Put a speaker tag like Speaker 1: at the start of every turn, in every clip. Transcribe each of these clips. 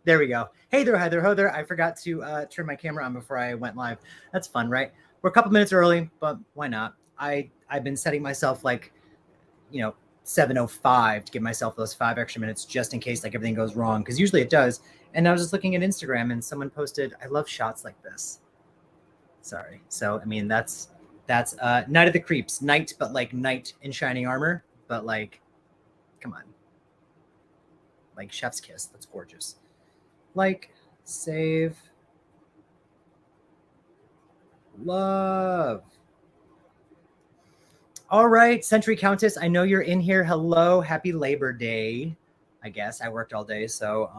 Speaker 1: There we go. Hey there, hi there, ho there. I forgot to turn my camera on before I went live. That's fun, right? We're a couple minutes early, but why not? I've been setting myself like, 7:05 to give myself those 5 extra minutes just in case like everything goes wrong, because usually it does. And I was just looking at Instagram and someone posted, "I love shots like this." Sorry. So I mean that's Night of the Creeps, knight, but like knight in shining armor, but like, come on, like chef's kiss. That's gorgeous. Like, save, love. All right, Century Countess, I know you're in here. Hello, happy Labor Day. I guess I worked all day, so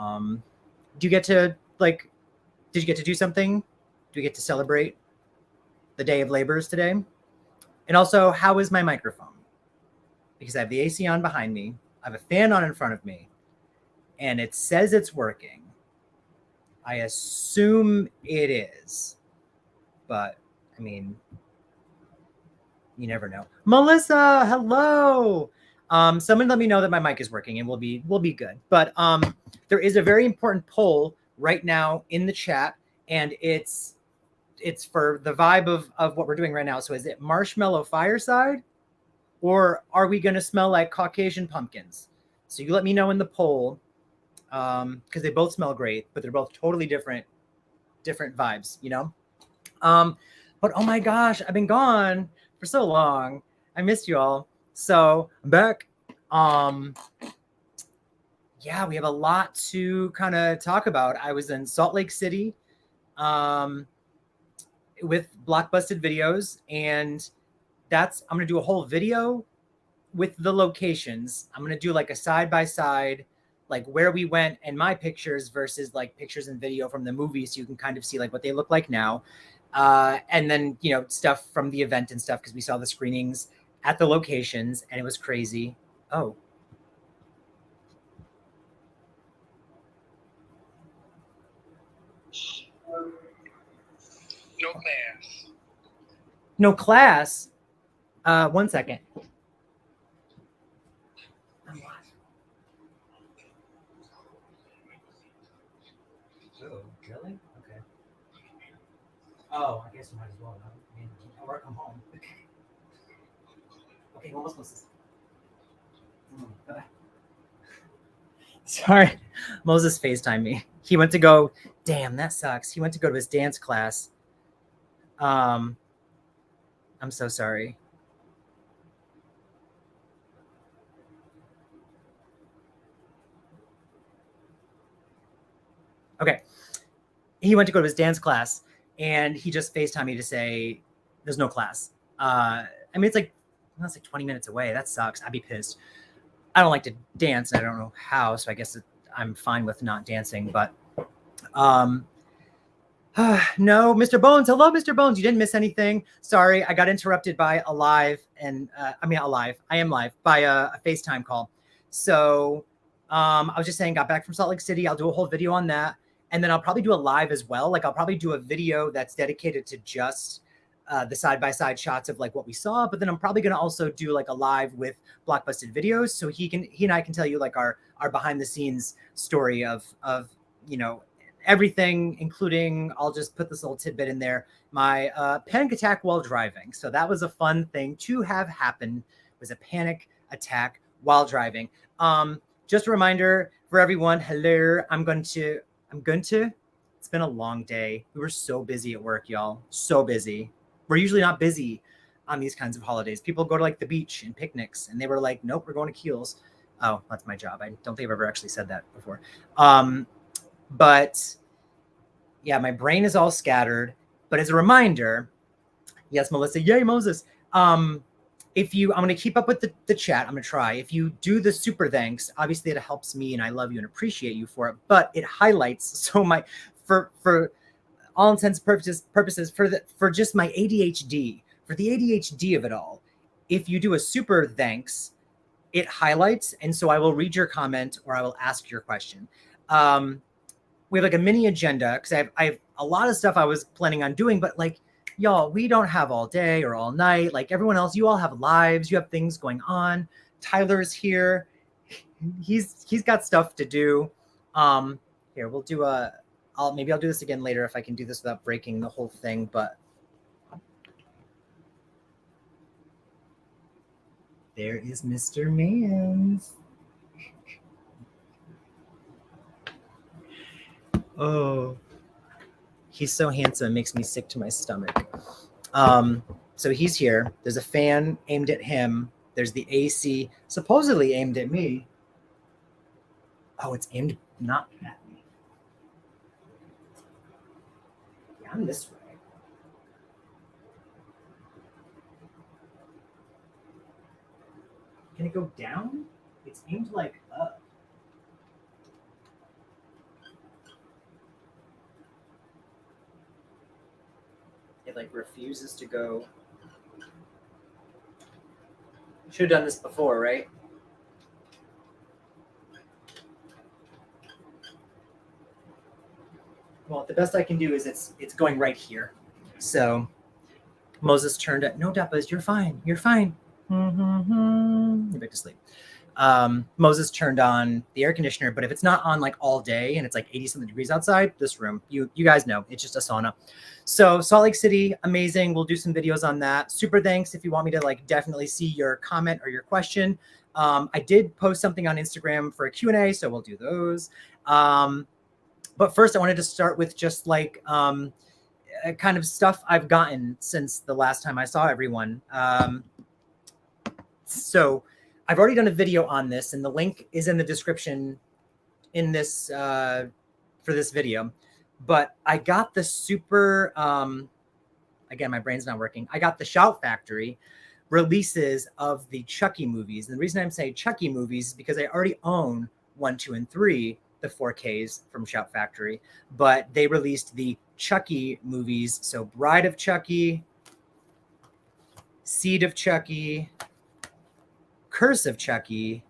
Speaker 1: do you get to did you get to do something? Do we get to celebrate the Day of Labors today? And also, how is my microphone? Because I have the AC on behind me, I have a fan on in front of me, and it says it's working. I assume it is, but I mean, you never know. Melissa, hello. Someone let me know that my mic is working, and we'll be good. But there is a very important poll right now in the chat, and it's for the vibe of what we're doing right now. So is it marshmallow fireside, or are we going to smell like Caucasian pumpkins? So you let me know in the poll, because they both smell great, but they're both totally different vibes, But oh my gosh, I've been gone for so long. I missed you all. So I'm back. Yeah, we have a lot to kind of talk about. I was in Salt Lake City with Blockbusted videos, and I'm going to do a whole video with the locations. I'm going to do like a side-by-side, like where we went and my pictures versus like pictures and video from the movie, so you can kind of see like what they look like now. And then, stuff from the event and stuff, because we saw the screenings at the locations and it was crazy. Oh.
Speaker 2: No class.
Speaker 1: No class? 1 second. Oh, really? Okay. Oh, I guess you might as well. I mean, or come home. Okay, well, what's Sorry, Moses FaceTimed me. He went to go. Damn, that sucks. He went to go to his dance class. I'm so sorry. Okay. He went to go to his dance class, and he just FaceTimed me to say there's no class. I mean, it's like 20 minutes away. That sucks. I'd be pissed. I don't like to dance, and I don't know how, so I guess I'm fine with not dancing. But no, Mr. Bones. Hello, Mr. Bones. You didn't miss anything. Sorry, I got interrupted by a live, and I am live by a FaceTime call. So I was just saying, got back from Salt Lake City. I'll do a whole video on that. And then I'll probably do a live as well. Like I'll probably do a video that's dedicated to just the side-by-side shots of like what we saw. But then I'm probably going to also do like a live with Blockbusted videos. So he and I can tell you like our behind the scenes story of everything, including, I'll just put this little tidbit in there, my panic attack while driving. So that was a fun thing to have happen, was a panic attack while driving. Just a reminder for everyone, hello, it's been a long day. We were so busy at work, y'all. So busy. We're usually not busy on these kinds of holidays. People go to like the beach and picnics, and they were like, nope, we're going to Keels. Oh, that's my job. I don't think I've ever actually said that before. But yeah, my brain is all scattered. But as a reminder, yes, Melissa, yay, Moses. I'm going to keep up with the chat. I'm going to try. If you do the super thanks, obviously it helps me, and I love you and appreciate you for it. But it highlights for all intents and purposes for just my ADHD, for the ADHD of it all. If you do a super thanks, it highlights, and so I will read your comment or I will ask your question. We have like a mini agenda, because I have a lot of stuff I was planning on doing, but like, y'all, we don't have all day or all night. Like everyone else, you all have lives. You have things going on. Tyler's here. He's got stuff to do. Here, we'll do maybe I'll do this again later if I can do this without breaking the whole thing, but there is Mr. Mans. Oh, he's so handsome. It makes me sick to my stomach. So he's here. There's a fan aimed at him. There's the AC supposedly aimed at me. Oh, it's aimed not at me. Yeah, I'm this way. Can it go down? It's aimed like up. It like refuses to go. Should have done this before, right? Well, the best I can do is it's going right here. So Moses turned at no, Dappas, you're fine. You're fine. You're back to sleep. Moses turned on the air conditioner, but if it's not on like all day and it's like 80 something degrees outside, this room, you guys know, it's just a sauna. So Salt Lake City, amazing. We'll do some videos on that. Super thanks if you want me to like definitely see your comment or your question. I did post something on Instagram for a Q&A, so we'll do those. But first I wanted to start with just like kind of stuff I've gotten since the last time I saw everyone. So I've already done a video on this, and the link is in the description in this for this video. But I got the super, again, my brain's not working. I got the Shout Factory releases of the Chucky movies. And the reason I'm saying Chucky movies is because I already own 1, 2, and 3, the 4Ks from Shout Factory. But they released the Chucky movies. So Bride of Chucky, Seed of Chucky, Curse of Chucky,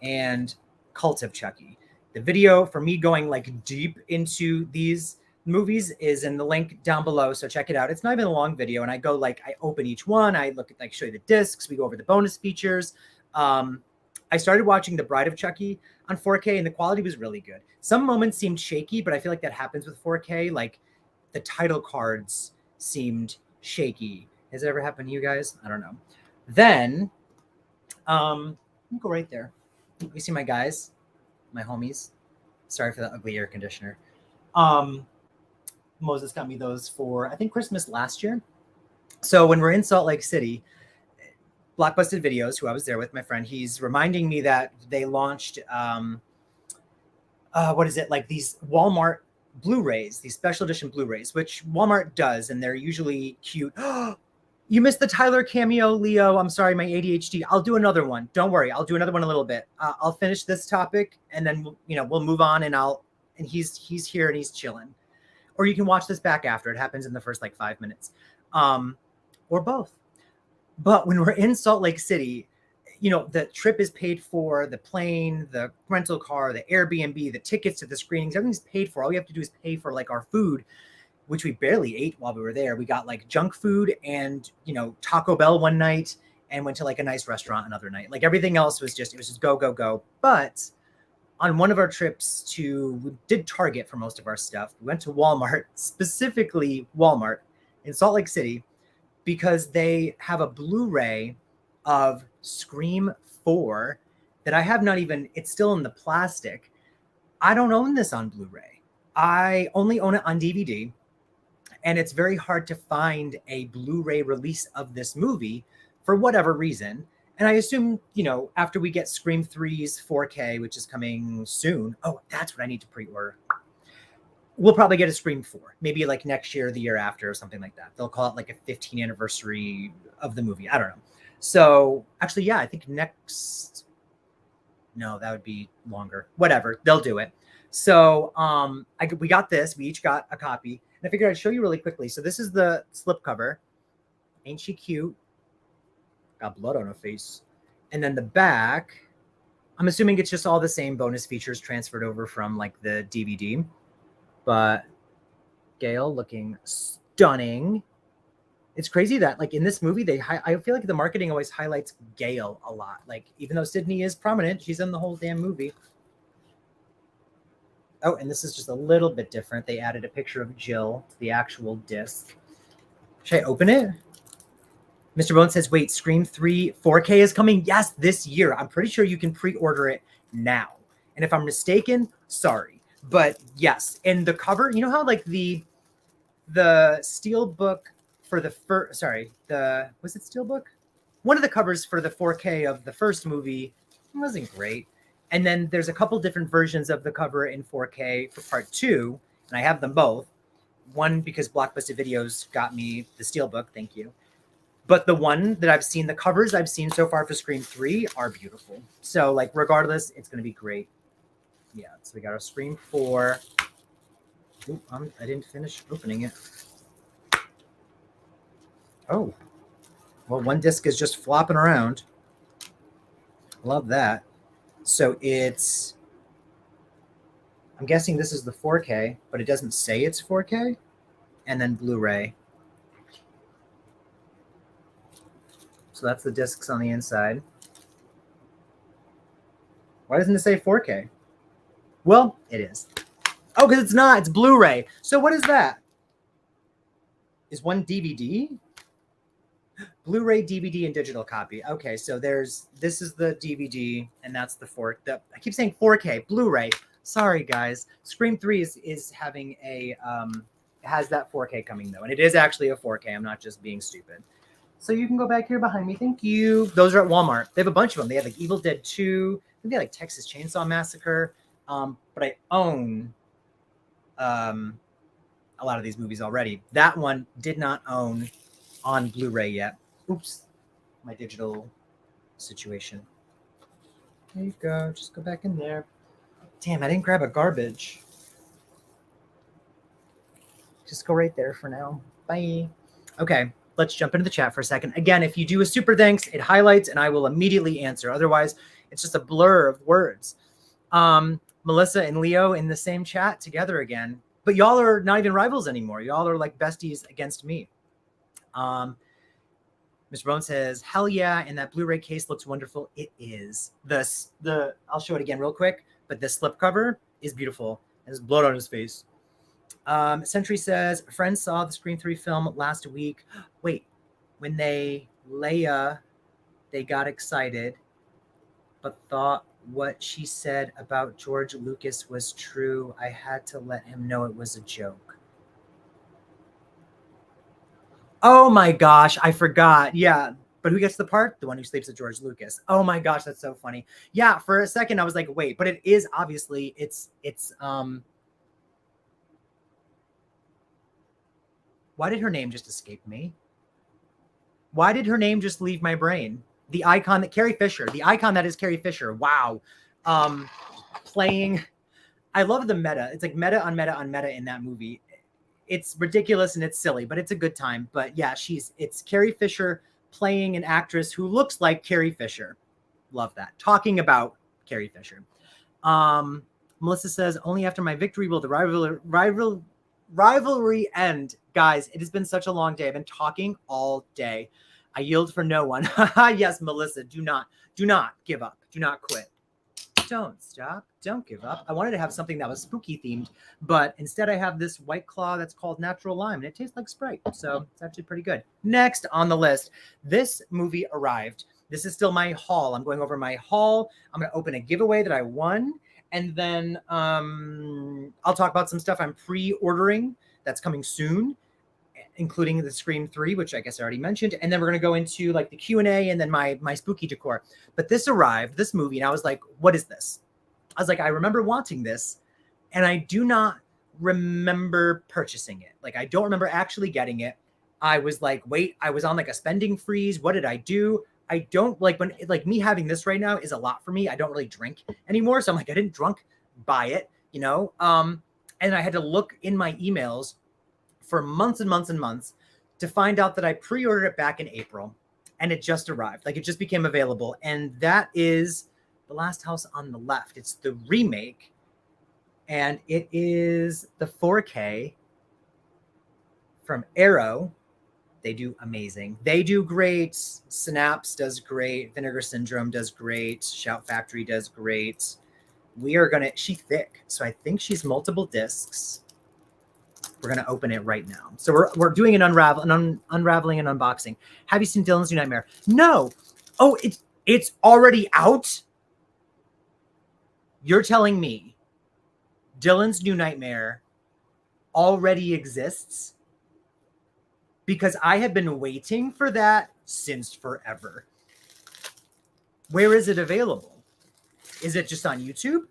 Speaker 1: and Cult of Chucky. The video for me going like deep into these movies is in the link down below, so check it out. It's not even a long video, and I go like, I open each one, I look at like show you the discs, we go over the bonus features. I started watching The Bride of Chucky on 4K, and the quality was really good. Some moments seemed shaky, but I feel like that happens with 4K. Like the title cards seemed shaky. Has it ever happened to you guys? I don't know. Then let me go right there. You see my guys, my homies. Sorry for the ugly air conditioner. Moses got me those for, I think, Christmas last year. So when we're in Salt Lake City, Blockbusted Videos, who I was there with, my friend, he's reminding me that they launched, what is it? Like these Walmart Blu-rays, these special edition Blu-rays, which Walmart does, and they're usually cute. You missed the Tyler cameo, Leo. I'm sorry, my ADHD. I'll do another one. Don't worry. I'll do another one in a little bit. I'll finish this topic, and then we'll move on. And he's here and he's chilling. Or you can watch this back after. It happens in the first like 5 minutes, or both. But when we're in Salt Lake City, the trip is paid for, the plane, the rental car, the Airbnb, the tickets to the screenings. Everything's paid for. All we have to do is pay for like our food, which we barely ate while we were there. We got like junk food and, Taco Bell one night and went to like a nice restaurant another night. Like everything else was just go, go, go. But on one of our trips we did Target for most of our stuff. We went to Walmart, specifically Walmart in Salt Lake City, because they have a Blu-ray of Scream 4 that I have not even, it's still in the plastic. I don't own this on Blu-ray. I only own it on DVD. And it's very hard to find a Blu-ray release of this movie for whatever reason. And I assume, after we get Scream 3's 4K, which is coming soon. Oh, that's what I need to pre-order. We'll probably get a Scream 4, maybe like next year, or the year after, or something like that. They'll call it like a 15th anniversary of the movie. I don't know. So actually, yeah, I think no, that would be longer. Whatever, they'll do it. So we got this. We each got a copy. And I figured I'd show you really quickly. So this is the slipcover. Ain't she cute? Got blood on her face. And then the back, I'm assuming it's just all the same bonus features transferred over from like the DVD. But Gail looking stunning. It's crazy that like in this movie, I feel like the marketing always highlights Gail a lot. Like even though Sydney is prominent, she's in the whole damn movie. Oh, and this is just a little bit different. They added a picture of Jill to the actual disc. Should I open it? Mr. Bone says, wait, Scream 3 4K is coming? Yes, this year. I'm pretty sure you can pre-order it now. And if I'm mistaken, sorry. But yes, and the cover, you know how like the steel book for the first, was it steel book? One of the covers for the 4K of the first movie wasn't great. And then there's a couple different versions of the cover in 4K for part 2, and I have them both. One because Blockbusted Videos got me the steelbook, thank you. But the one that I've seen, the covers I've seen so far for Scream 3 are beautiful. So like regardless, it's going to be great. Yeah, so we got our Scream 4. Ooh, I didn't finish opening it. Oh, well, one disc is just flopping around. Love that. So it's, I'm guessing this is the 4K, but it doesn't say it's 4K. And then Blu-ray. So that's the discs on the inside. Why doesn't it say 4K? Well, it is. Oh, because it's not. It's Blu-ray. So what is that? Is one DVD? Blu-ray, DVD, and digital copy. Okay, so this is the DVD, and that's the I keep saying 4K, Blu-ray. Sorry, guys. Scream 3 is having it has that 4K coming, though, and it is actually a 4K. I'm not just being stupid. So you can go back here behind me. Thank you. Those are at Walmart. They have a bunch of them. They have like Evil Dead 2. I think they have like Texas Chainsaw Massacre. But I own a lot of these movies already. That one did not own on Blu-ray yet. Oops, my digital situation. There you go. Just go back in there. Damn, I didn't grab a garbage. Just go right there for now. Bye. Okay, let's jump into the chat for a second. Again, if you do a super thanks, it highlights and I will immediately answer. Otherwise, it's just a blur of words. Melissa and Leo in the same chat together again. But y'all are not even rivals anymore. Y'all are like besties against me. Mr. Bone says, hell yeah, and that Blu-ray case looks wonderful. It is. I'll show it again real quick, but the slipcover is beautiful. There's blood on his face. Century says, friends saw the Scream 3 film last week. Wait, when Leia, they got excited, but thought what she said about George Lucas was true. I had to let him know it was a joke. Oh my gosh, I forgot. Yeah, but who gets the part? The one who sleeps with George Lucas. Oh my gosh, that's so funny. Yeah, for a second I was like, wait, but it is obviously it's why did her name just escape me? Why did her name just leave my brain? The icon that Carrie Fisher, the icon that is Carrie Fisher. Wow. Playing, I love the meta. It's like meta on meta on meta in that movie. It's ridiculous and it's silly, but it's a good time. But yeah, it's Carrie Fisher playing an actress who looks like Carrie Fisher. Love that. Talking about Carrie Fisher. Melissa says, only after my victory will the rivalry end. Guys, it has been such a long day. I've been talking all day. I yield for no one. Yes, Melissa, do not give up. Do not quit. Don't stop. Don't give up. I wanted to have something that was spooky themed, but instead I have this White Claw that's called Natural Lime, and it tastes like Sprite, so it's actually pretty good. Next on the list, this movie arrived. This is still my haul. I'm going over my haul. I'm going to open a giveaway that I won, and then I'll talk about some stuff I'm pre-ordering that's coming soon, including the Scream 3, which I guess I already mentioned. And then we're going to go into like the Q&A and then my spooky decor. But this arrived, this movie, and I was like, what is this? I was like, I remember wanting this, and I do not remember purchasing it. Like, I don't remember actually getting it. I was like, wait, I was on like a spending freeze. What did I do? I don't like me having this right now is a lot for me. I don't really drink anymore. So I'm like, I didn't buy it, you know? And I had to look in my emails for months and months and months to find out that I pre-ordered it back in April and it just arrived. Like, it just became available. And that is The Last House on the Left. It's the remake, and it is the 4K from Arrow. They do amazing. They do great. Synapse does great. Vinegar Syndrome does great. Shout Factory does great. she's thick. So I think she's multiple discs. We're going to open it right now. So we're doing an unraveling and unboxing. Have you seen Dylan's New Nightmare? No. Oh, it's already out? You're telling me Dylan's New Nightmare already exists? Because I have been waiting for that since forever. Where is it available? Is it just on YouTube?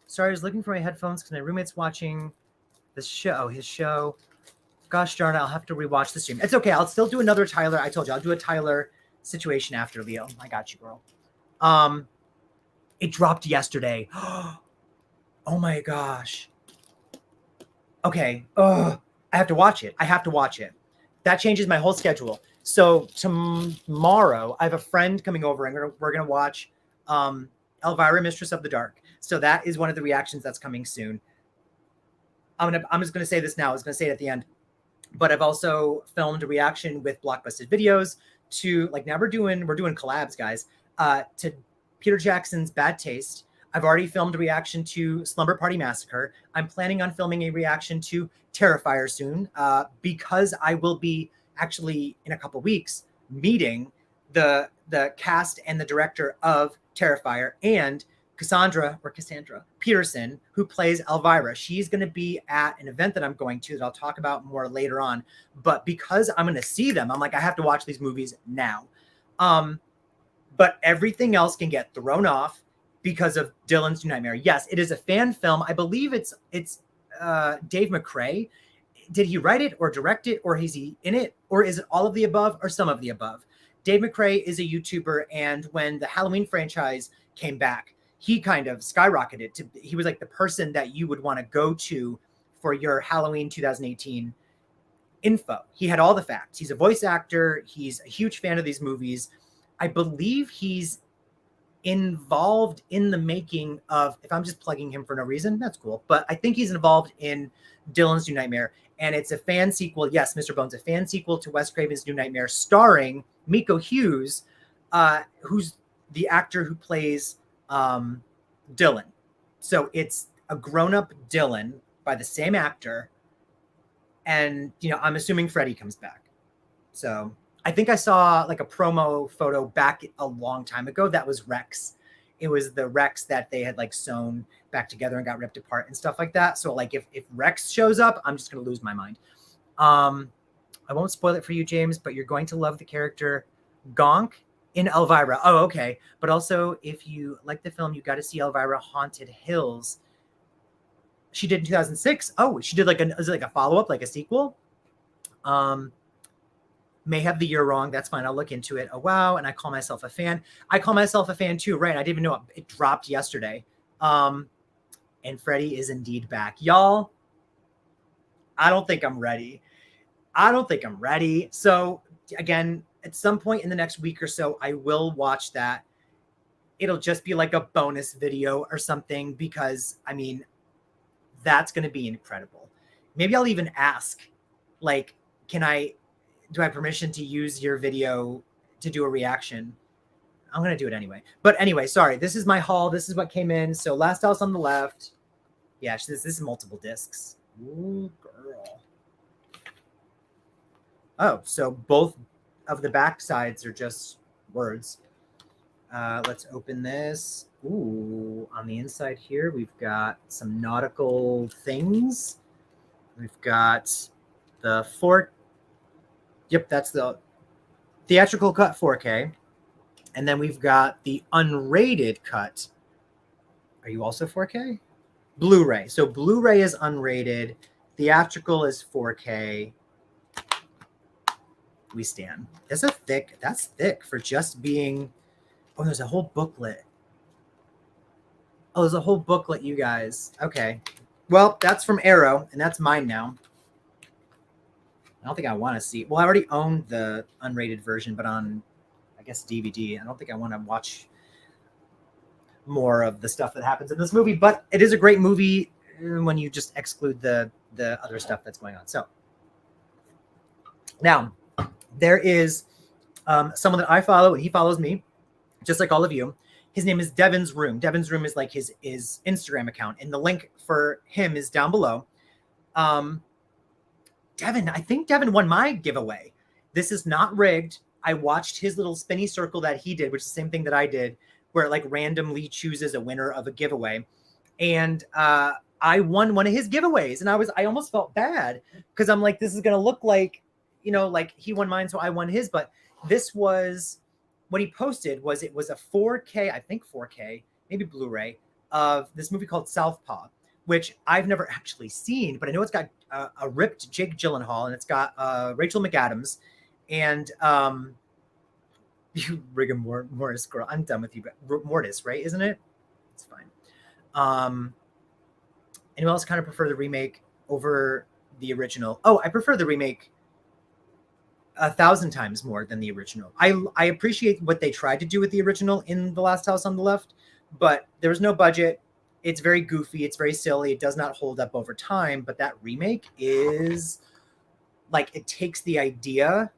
Speaker 1: Sorry, I was looking for my headphones because my roommate's watching the show, his show. Gosh darn it, I'll have to rewatch the stream. It's okay, I'll still do another Tyler. I told you, I'll do a Tyler situation after, Leo. I got you, girl. It dropped yesterday. Oh my gosh. Okay. I have to watch it. That changes my whole schedule. So tomorrow, I have a friend coming over, and we're gonna watch Elvira, Mistress of the Dark. So that is one of the reactions that's coming soon. I'm just gonna say this now. I was gonna say it at the end, but I've also filmed a reaction with Blockbusted videos to, like, now we're doing collabs, guys. To Peter Jackson's Bad Taste. I've already filmed a reaction to Slumber Party Massacre. I'm planning on filming a reaction to Terrifier soon, because I will be actually in a couple weeks meeting the cast and the director of Terrifier, and Cassandra Peterson, who plays Elvira. She's going to be at an event that I'm going to that I'll talk about more later on. But because I'm going to see them, I'm like, I have to watch these movies now. But everything else can get thrown off because of Dylan's New Nightmare. Yes, it is a fan film. I believe it's Dave McCrae. Did he write it or direct it, or is he in it, or is it all of the above or some of the above? Dave McCrae is a YouTuber, and when the Halloween franchise came back, he kind of skyrocketed. He was like the person that you would want to go to for your Halloween 2018 info. He had all the facts. He's a voice actor. He's a huge fan of these movies. I believe he's involved in the making of, if I'm just plugging him for no reason, that's cool. But I think he's involved in Dylan's New Nightmare. And it's a fan sequel. Yes, Mr. Bones, a fan sequel to Wes Craven's New Nightmare, starring Miko Hughes, who's the actor who plays Dylan. So it's a grown-up Dylan by the same actor. And, I'm assuming Freddy comes back. So I think I saw like a promo photo back a long time ago. That was Rex. It was the Rex that they had like sewn back together and got ripped apart and stuff like that. So like if Rex shows up, I'm just going to lose my mind. I won't spoil it for you, James, but you're going to love the character Gonk in Elvira. Oh, okay. But also, if you like the film, you got to see Elvira Haunted Hills. She did in 2006. Oh, she did is it like a follow-up, like a sequel? May have the year wrong. That's fine. I'll look into it. Oh, wow. And I call myself a fan. I call myself a fan too, right? I didn't even know it dropped yesterday. And Freddy is indeed back. Y'all, I don't think I'm ready. So again, at some point in the next week or so, I will watch that. It'll just be like a bonus video or something, because that's going to be incredible. Maybe I'll even ask, like, do I have permission to use your video to do a reaction? I'm going to do it anyway. But anyway, sorry. This is my haul. This is what came in. So Last House on the Left. Yeah, this is multiple discs. Ooh, girl. Oh, so both of the back sides are just words. Let's open this. Ooh, on the inside here, we've got some nautical things. We've got the Yep, that's the theatrical cut 4K. And then we've got the unrated cut. Are you also 4K? Blu-ray. So Blu-ray is unrated. Theatrical is 4K. We stand. That's thick for just being. Oh, there's a whole booklet. Oh, there's a whole booklet, you guys. Okay. Well, that's from Arrow, and that's mine now. I don't think I want to see. Well, I already owned the unrated version, but on, I guess, DVD. I don't think I want to watch more of the stuff that happens in this movie, but it is a great movie when you just exclude the other stuff that's going on. So now there is someone that I follow, and he follows me, just like all of you. His name is Devin's Room. Devin's Room is like his Instagram account, and the link for him is down below. Devin, I think Devin won my giveaway. This is not rigged. I watched his little spinny circle that he did, which is the same thing that I did, where it like randomly chooses a winner of a giveaway. And I won one of his giveaways, and I almost felt bad because I'm like, this is gonna look like, you know, like he won mine, so I won his. But this was what he posted was it was a 4K, I think 4K, maybe Blu-ray of this movie called Southpaw, which I've never actually seen, but I know it's got a ripped Jake Gyllenhaal, and it's got Rachel McAdams, and you rigor Mortis girl. I'm done with you, but Mortis, right? Isn't it? It's fine. Anyone else kind of prefer the remake over the original? Oh, I prefer the remake 1,000 times more than the original. I appreciate what they tried to do with the original in The Last House on the Left, but there was no budget. It's very goofy. It's very silly. It does not hold up over time, but that remake is like, it takes the idea,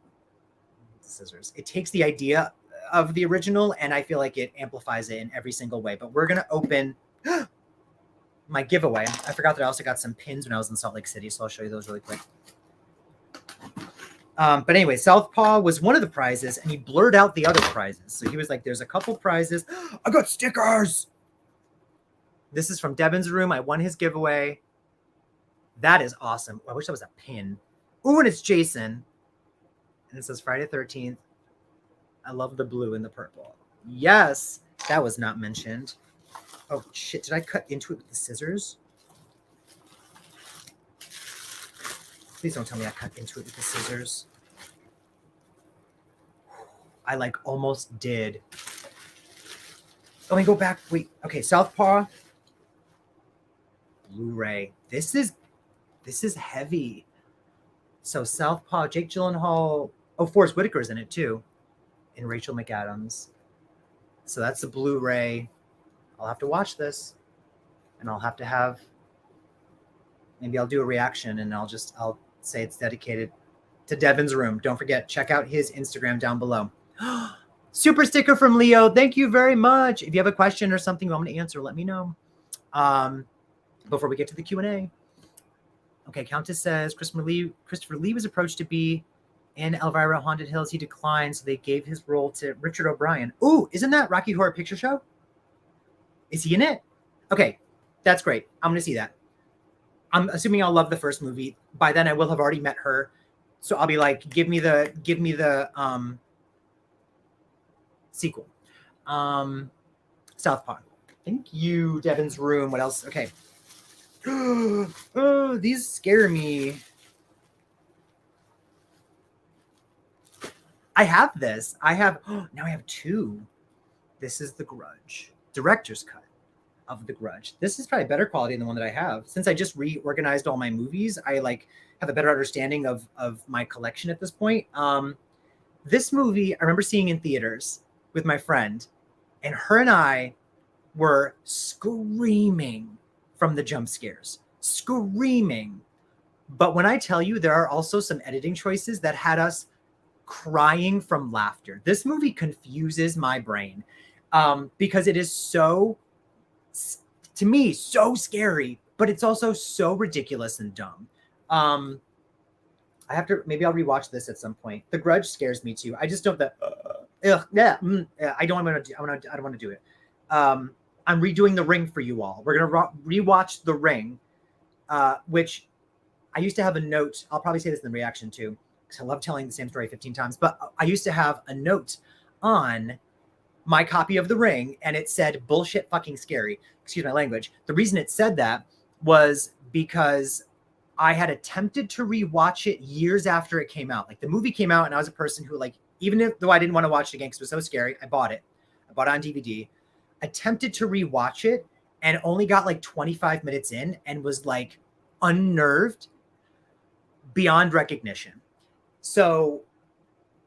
Speaker 1: scissors. It takes the idea of the original, and I feel like it amplifies it in every single way. But we're going to open my giveaway. I forgot that I also got some pins when I was in Salt Lake City, so I'll show you those really quick. But anyway, Southpaw was one of the prizes, and he blurred out the other prizes. So he was like, there's a couple prizes. I got stickers. This is from Devin's Room. I won his giveaway. That is awesome. I wish that was a pin. Ooh, and it's Jason. And it says Friday 13th. I love the blue and the purple. Yes, that was not mentioned. Oh, shit. Did I cut into it with the scissors? Please don't tell me I cut into it with the scissors. I like almost did. Let me go back. Wait. Okay, Southpaw. Blu-ray. This is heavy. So Southpaw, Jake Gyllenhaal. Oh, Forrest Whitaker's in it too. And Rachel McAdams. So that's the Blu-ray. I'll have to watch this. And I'll have to have, maybe I'll do a reaction, and I'll say it's dedicated to Devin's Room. Don't forget, check out his Instagram down below. Super sticker from Leo. Thank you very much. If you have a question or something you want me to answer, let me know. Before we get to the Q&A. Okay, Countess says Christopher Lee was approached to be in Elvira Haunted Hills. He declined, so they gave his role to Richard O'Brien. Ooh, isn't that Rocky Horror Picture Show? Is he in it? Okay, that's great. I'm going to see that. I'm assuming I'll love the first movie. By then I will have already met her. So I'll be like, give me the sequel. Southpaw. Thank you, Devin's Room. What else? Okay. Oh, these scare me. I have this. Now I have two. This is The Grudge. Director's cut of The Grudge. This is probably better quality than the one that I have. Since I just reorganized all my movies, I like have a better understanding of my collection at this point. This movie I remember seeing in theaters with my friend, and her and I were screaming from the jump scares. Screaming. But when I tell you, there are also some editing choices that had us crying from laughter. This movie confuses my brain because it is so, to me, so scary, but it's also so ridiculous and dumb. I have to, maybe I'll rewatch this at some point. The Grudge scares me too. I just don't, I don't want to do it. I'm redoing The Ring for you all. We're going to rewatch The Ring, which I used to have a note. I'll probably say this in the reaction too, because I love telling the same story 15 times. But I used to have a note on my copy of The Ring, and it said bullshit fucking scary. Excuse my language. The reason it said that was because I had attempted to rewatch it years after it came out. Like, the movie came out, and I was a person who, like, though I didn't want to watch it again because it was so scary, I bought it. I bought it on DVD. Attempted to rewatch it and only got like 25 minutes in and was like unnerved beyond recognition. So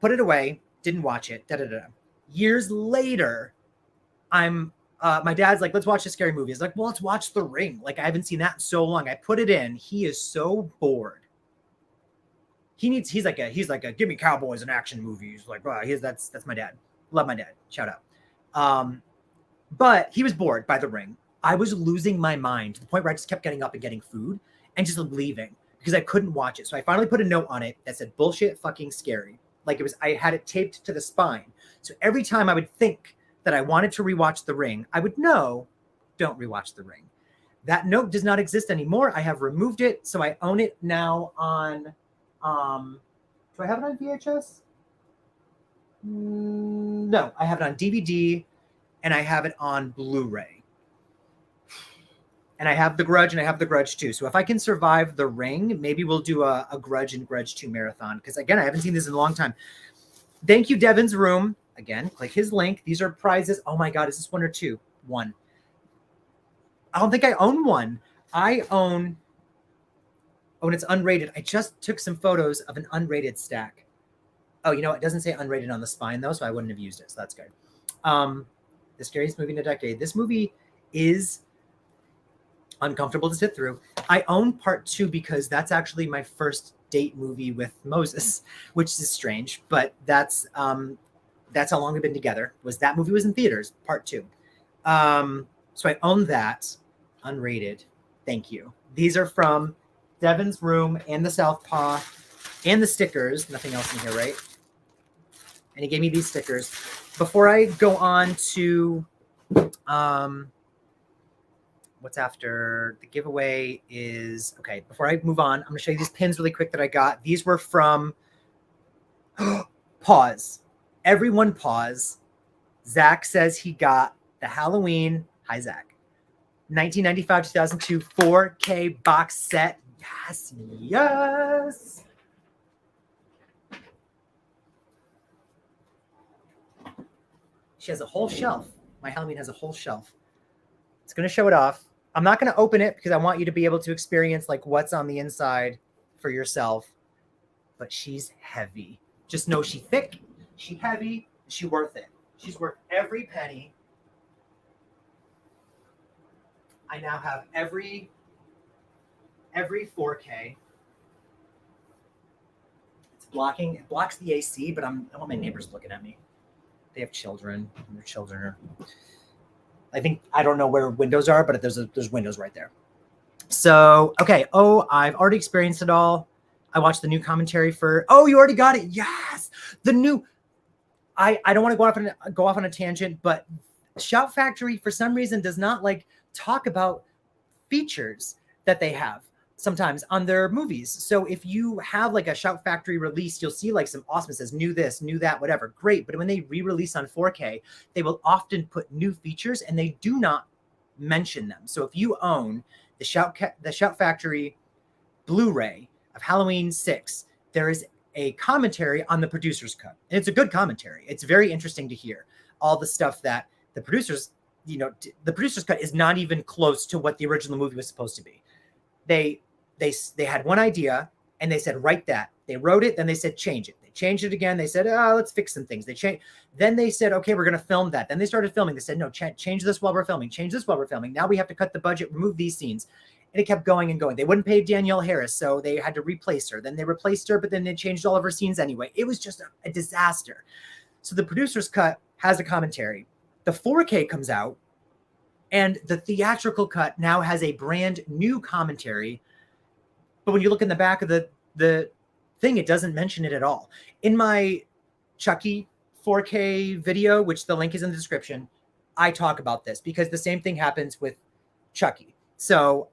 Speaker 1: put it away, didn't watch it. Years later, my dad's like, let's watch a scary movie. He's like, well, let's watch The Ring. Like, I haven't seen that in so long. I put it in. He is so bored. He's like a give me cowboys and action movies. Like, wow, that's my dad. Love my dad. Shout out. But he was bored by The Ring. I was losing my mind to the point where I just kept getting up and getting food and just leaving because I couldn't watch it. So I finally put a note on it that said bullshit fucking scary. Like it was, I had it taped to the spine. So every time I would think that I wanted to rewatch The Ring, I would know, don't rewatch The Ring. That note does not exist anymore. I have removed it. So I own it now on, do I have it on VHS? No, I have it on DVD and I have it on Blu-ray. And I have The Grudge and I have The Grudge 2. So if I can survive The Ring, maybe we'll do a Grudge and Grudge 2 marathon. Because again, I haven't seen this in a long time. Thank you, Devin's Room. Again, click his link. These are prizes. Oh my God, is this one or two? One. I don't think I own one. I own, oh, and it's unrated. I just took some photos of an unrated stack. Oh, you know, it doesn't say unrated on the spine though, so I wouldn't have used it. So that's good. The scariest movie in a decade. This movie is uncomfortable to sit through. I own part 2 because that's actually my first date movie with Moses, which is strange, but that's how long we've been together. That movie was in theaters, part 2. So I own that, unrated. Thank you. These are from Devin's Room and the Southpaw and the stickers. Nothing else in here, right? And he gave me these stickers. Before I go on to what's after the giveaway is, okay, before I move on, I'm going to show you these pins really quick that I got. These were from Pause. Everyone pause. Zach says he got the Halloween, hi Zach, 1995-2002 4K box set. Yes, yes. She has a whole shelf. My Halloween has a whole shelf. It's going to show it off. I'm not going to open it because I want you to be able to experience like what's on the inside for yourself. But she's heavy. Just know she's thick, she's heavy, she's worth it. She's worth every penny. I now have every 4K. It's blocking. It blocks the AC, but I want my neighbors looking at me. They have children. And their children are. I think I don't know where windows are, but there's windows right there. So okay. Oh, I've already experienced it all. I watched the new commentary for. Oh, you already got it. Yes, the new. I don't want to go off on a tangent, but Shout Factory for some reason does not like talk about features that they have sometimes on their movies. So if you have like a Shout Factory release, you'll see like some awesome, it says new this, new that, whatever. Great. But when they re-release on 4K, they will often put new features and they do not mention them. So if you own the Shout Factory Blu-ray of Halloween 6, there is a commentary on the producer's cut. And it's a good commentary. It's very interesting to hear all the stuff that the producers, the producer's cut is not even close to what the original movie was supposed to be. They had one idea and they said, write that. They wrote it. Then they said, change it. They changed it again. They said, let's fix some things. They changed. Then they said, okay, we're going to film that. Then they started filming. They said, no, change this while we're filming. Change this while we're filming. Now we have to cut the budget, remove these scenes. And it kept going and going. They wouldn't pay Danielle Harris, so they had to replace her. Then they replaced her, but then they changed all of her scenes anyway. It was just a disaster. So the producer's cut has a commentary. The 4K comes out, and the theatrical cut now has a brand new commentary. But when you look in the back of the thing, it doesn't mention it at all. In my Chucky 4K video, which the link is in the description, I talk about this because the same thing happens with Chucky. So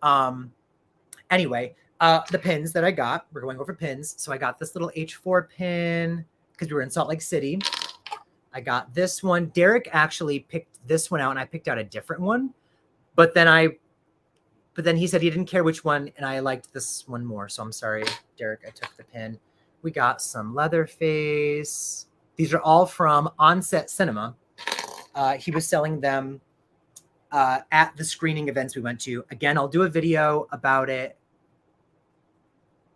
Speaker 1: anyway, the pins that I got, we're going over pins. So I got this little H4 pin because we were in Salt Lake City. I got this one. Derek actually picked this one out and I picked out a different one. But then he said he didn't care which one and I liked this one more. So I'm sorry, Derek, I took the pin. We got some Leatherface. These are all from Onset Cinema. He was selling them at the screening events we went to. Again, I'll do a video about it.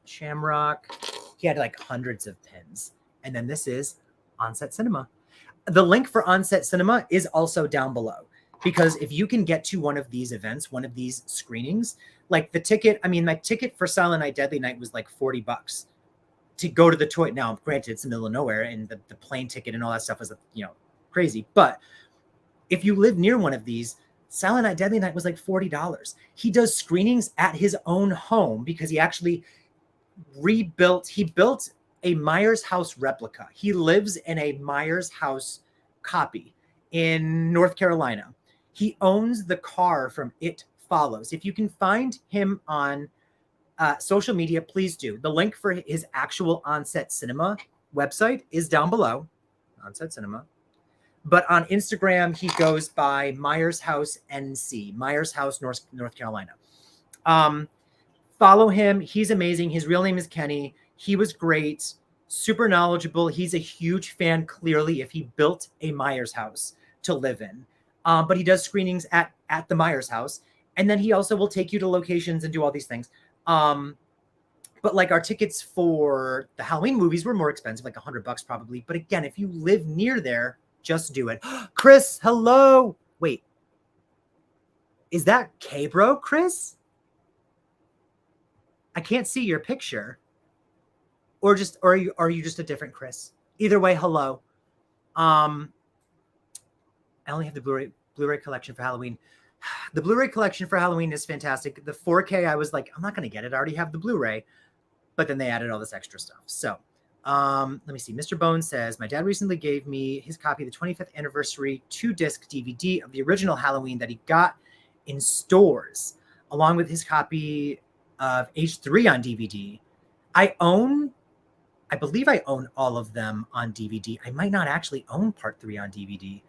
Speaker 1: Shamrock. He had like hundreds of pins. And then this is Onset Cinema. The link for Onset Cinema is also down below. Because if you can get to one of these events, one of these screenings, like the ticket, my ticket for Silent Night, Deadly Night was like $40 to go to the toy. Now, granted, it's in the middle of nowhere and the plane ticket and all that stuff was, crazy. But if you live near one of these, Silent Night, Deadly Night was like $40. He does screenings at his own home because he actually built a Myers house replica. He lives in a Myers house copy in North Carolina. He owns the car from It Follows. If you can find him on social media, please do. The link for his actual On-Set Cinema website is down below. On-Set Cinema. But on Instagram, he goes by Myers House NC, Myers House, North Carolina. Follow him. He's amazing. His real name is Kenny. He was great, super knowledgeable. He's a huge fan, clearly, if he built a Myers house to live in. But he does screenings at the Myers house. And then he also will take you to locations and do all these things. But like our tickets for the Halloween movies were more expensive, like $100 probably. But again, if you live near there, just do it. Chris, hello. Wait, is that K-Bro, Chris? I can't see your picture. Or are you just a different Chris? Either way, hello. I only have the Blu-ray collection for Halloween. The Blu-ray collection for Halloween is fantastic. The 4K, I was like, I'm not going to get it. I already have the Blu-ray. But then they added all this extra stuff. So let me see. Mr. Bones says, my dad recently gave me his copy of the 25th anniversary 2-disc DVD of the original Halloween that he got in stores, along with his copy of H3 on DVD. I believe I own all of them on DVD. I might not actually own part 3 on DVD.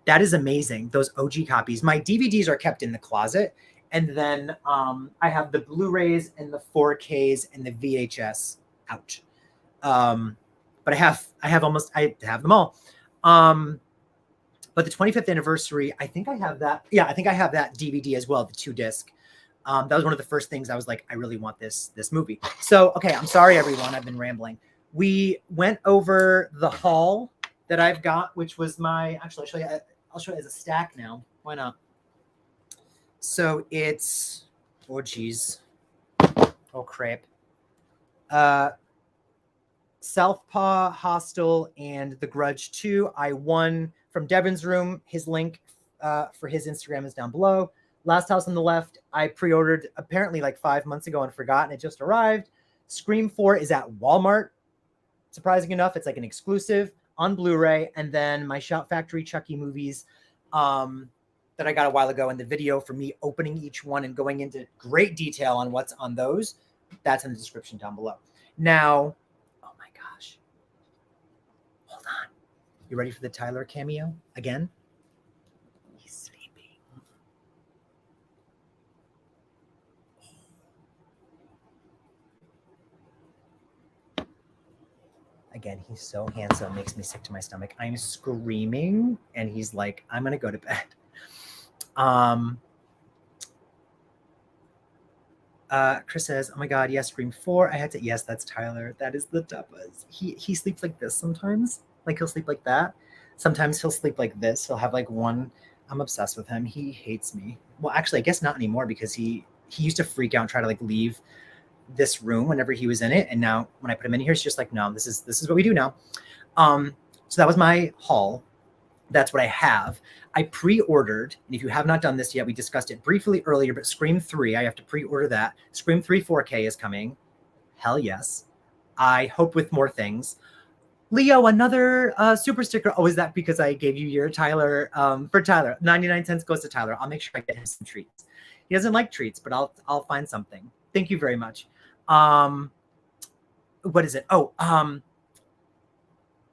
Speaker 1: That is amazing. Those OG copies. My DVDs are kept in the closet. And then I have the Blu-rays and the 4Ks and the VHS out. But I have them all. But the 25th anniversary, I think I have that. Yeah, I think I have that DVD as well, the 2-disc. That was one of the first things I was like, I really want this movie. So, okay, I'm sorry, everyone. I've been rambling. We went over the haul that I've got, which was actually, I'll show you as a stack now. Why not? So it's, oh, geez. Oh, crap. Southpaw, Hostel, and The Grudge 2. I won from Devin's room. His link for his Instagram is down below. Last House on the Left, I pre-ordered apparently like 5 months ago and forgot, and it just arrived. Scream 4 is at Walmart. Surprising enough, it's like an exclusive on Blu-ray. And then my Shout Factory Chucky movies that I got a while ago, and the video for me opening each one and going into great detail on what's on those, that's in the description down below. Now, oh my gosh. Hold on. You ready for the Tyler cameo again? He's sleeping. Again, he's so handsome, makes me sick to my stomach. I'm screaming, and he's like, I'm going to go to bed. Chris says, oh my God, yes, Scream 4. Yes, that's Tyler. That is the Duppas. He sleeps like this sometimes. Like he'll sleep like that. Sometimes he'll sleep like this. He'll have like one. I'm obsessed with him. He hates me. Well, actually, I guess not anymore, because he used to freak out and try to like leave this room whenever he was in it. And now when I put him in here, it's just like, no, this is what we do now. So that was my haul. That's what I have. I pre-ordered, and if you have not done this yet, we discussed it briefly earlier, but Scream 3, I have to pre-order that. Scream 3 4K is coming. Hell yes. I hope with more things. Leo, another super sticker. Oh, is that because I gave you your Tyler? For Tyler, 99 cents goes to Tyler. I'll make sure I get him some treats. He doesn't like treats, but I'll find something. Thank you very much. What is it? Oh,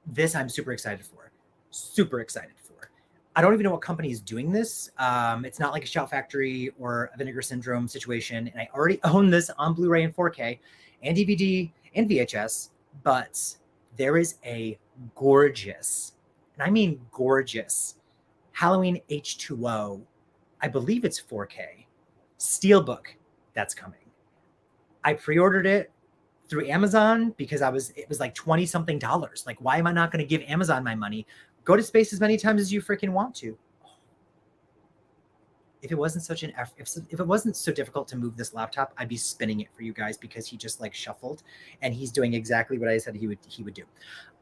Speaker 1: this I'm super excited for. Super excited for. I don't even know what company is doing this. It's not like a Shout Factory or a Vinegar Syndrome situation. And I already own this on Blu-ray and 4K and DVD and VHS, but there is a gorgeous, and I mean gorgeous, Halloween H2O. I believe it's 4K Steelbook that's coming. I pre-ordered it through Amazon because it was like 20 something dollars. Like, why am I not going to give Amazon my money? Go to space as many times as you freaking want to. If it wasn't such an effort, if it wasn't so difficult to move this laptop, I'd be spinning it for you guys, because he just like shuffled and he's doing exactly what I said he would do.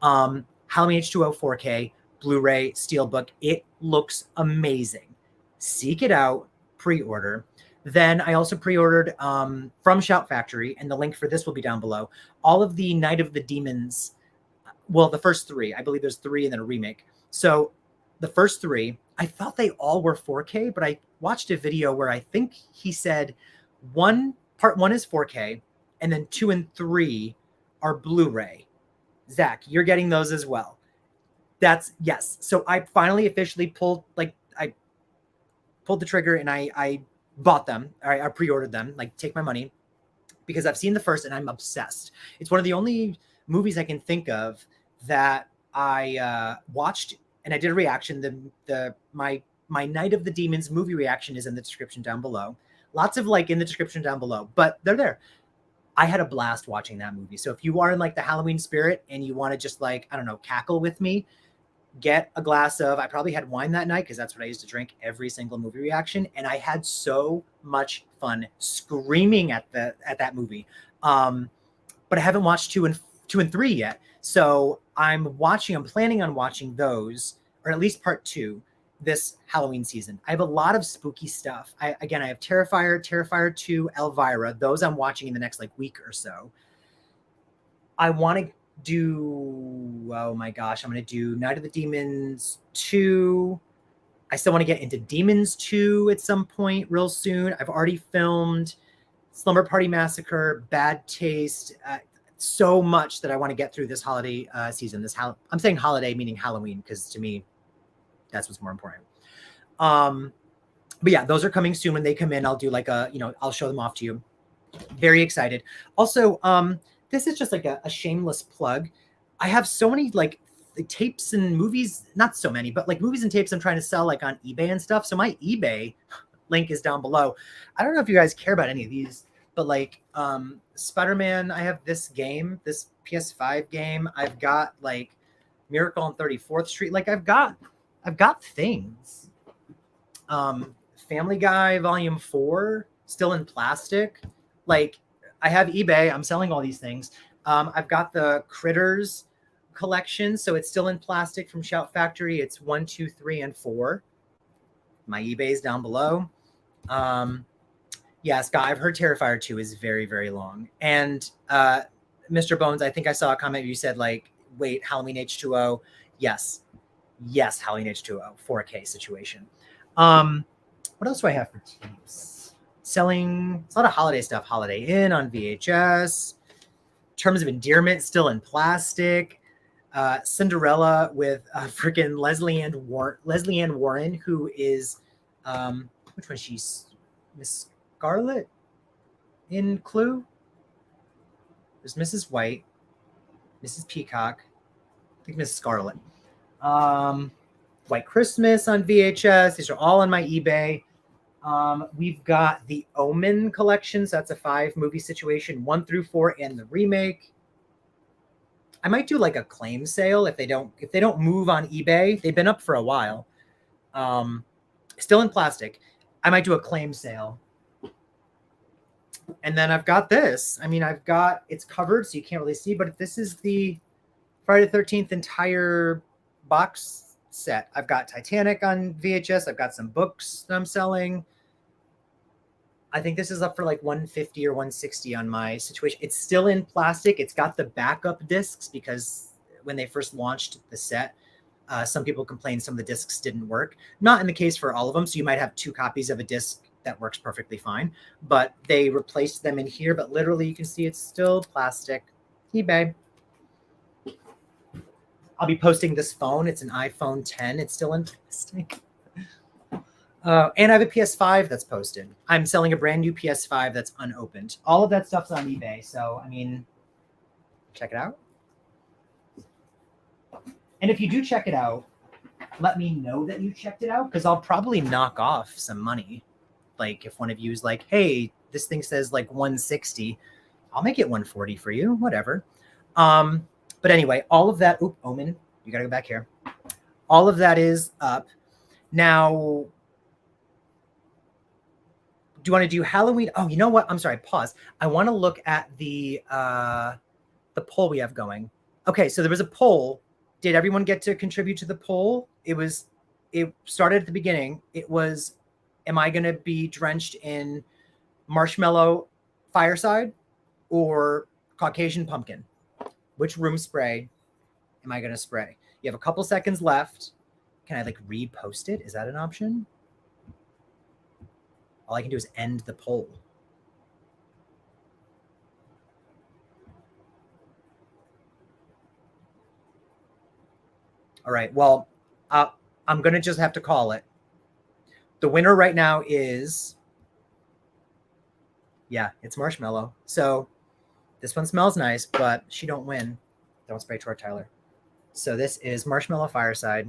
Speaker 1: Halloween H2O 4K, Blu-ray Steelbook. It looks amazing. Seek it out, pre-order. Then I also pre-ordered from Shout Factory, and the link for this will be down below, all of the Night of the Demons. Well, the first 3. I believe there's 3 and then a remake. So the first 3, I thought they all were 4K, but I watched a video where I think he said part 1 is 4K, and then 2 and 3 are Blu-ray. Zach, you're getting those as well. That's yes. So I finally officially pulled the trigger and I bought them. I pre-ordered them, like take my money, because I've seen the first and I'm obsessed. It's one of the only movies I can think of that I watched and I did a reaction. My Night of the Demons movie reaction is in the description down below. Lots of in the description down below, but they're there. I had a blast watching that movie. So if you are in the Halloween spirit and you want to just I don't know, cackle with me, get a glass of, I probably had wine that night because that's what I used to drink every single movie reaction. And I had so much fun screaming at that movie. But I haven't watched 2 and 3 yet. So I'm planning on watching those, or at least part 2 this Halloween season. I have a lot of spooky stuff. I have Terrifier 2, Elvira. Those I'm watching in the next week or so. I want to do, oh my gosh, I'm going to do Night of the Demons 2. I still want to get into Demons 2 at some point real soon. I've already filmed Slumber Party Massacre, Bad Taste, so much that I want to get through this holiday season. I'm saying holiday meaning Halloween, because to me, that's what's more important. But yeah, those are coming soon. When they come in, I'll do I'll show them off to you. Very excited. Also, this is just a shameless plug. I have so many tapes and movies, not so many, but movies and tapes I'm trying to sell on eBay and stuff. So my eBay link is down below. I don't know if you guys care about any of these, but Spider-Man, I have this game, this PS5 game. I've got Miracle on 34th Street. I've got things. Family Guy Volume 4, still in plastic. I have eBay. I'm selling all these things. I've got the Critters collection, so it's still in plastic from Shout Factory. It's 1, 2, 3, and 4. My eBay is down below. Yeah, Scott, I've heard Terrifier 2 is very, very long. And Mr. Bones, I think I saw a comment you said wait, Halloween H2O. Yes, Halloween H2O, 4K situation. What else do I have for tapes? Selling, it's a lot of holiday stuff. Holiday Inn on VHS. Terms of Endearment still in plastic. Cinderella with freaking Leslie Ann Warren, who is which one? She's Miss Scarlet in Clue. There's Mrs. White, Mrs. Peacock, I think Mrs. Scarlet. White Christmas on VHS. These are all on my eBay. We've got the Omen collection. So that's a 5-movie situation, 1 through 4, and the remake. I might do a claim sale if they don't move on eBay. They've been up for a while. Still in plastic. I might do a claim sale. And then I've got this. I mean, it's covered, so you can't really see, but this is the Friday the 13th entire box set. I've got Titanic on VHS. I've got some books that I'm selling. I think this is up for $150 or $160 on my situation. It's still in plastic. It's got the backup discs because when they first launched the set, some people complained some of the discs didn't work. Not in the case for all of them. So you might have 2 copies of a disc that works perfectly fine, but they replaced them in here. But literally you can see it's still plastic. eBay. I'll be posting this phone. It's an iPhone 10. It's still in plastic. And I have a PS5 that's posted. I'm selling a brand new PS5 that's unopened. All of that stuff's on eBay. So, I mean, check it out. And if you do check it out, let me know that you checked it out, because I'll probably knock off some money. If one of you is hey, this thing says 160, I'll make it 140 for you, whatever. But anyway, all of that, Omen, you got to go back here. All of that is up. Now, do you want to do Halloween? Oh, you know what? I'm sorry, pause. I want to look at the poll we have going. Okay, so there was a poll did everyone get to contribute to the poll? It started at the beginning. It was, am I going to be drenched in marshmallow fireside or Caucasian pumpkin? Which room spray am I going to spray? You have a couple seconds left. Can I like repost it? Is that an option? All I can do is end the poll. All right. Well, I'm going to just have to call it. The winner right now is, yeah, it's marshmallow. So this one smells nice, but she don't win. Don't spray toward Tyler. So this is marshmallow fireside.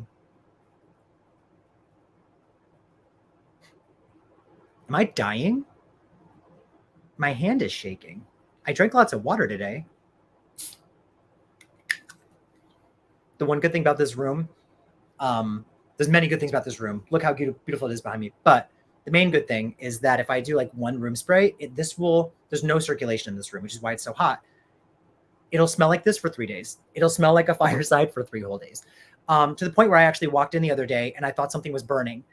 Speaker 1: Am I dying? My hand is shaking. I drank lots of water today. The one good thing about this room, there's many good things about this room. Look how beautiful it is behind me. But the main good thing is that if I do like one room spray, there's no circulation in this room, which is why it's so hot. It'll smell like this for 3 days. It'll smell like a fireside for 3 whole days. To the point where I actually walked in the other day and I thought something was burning,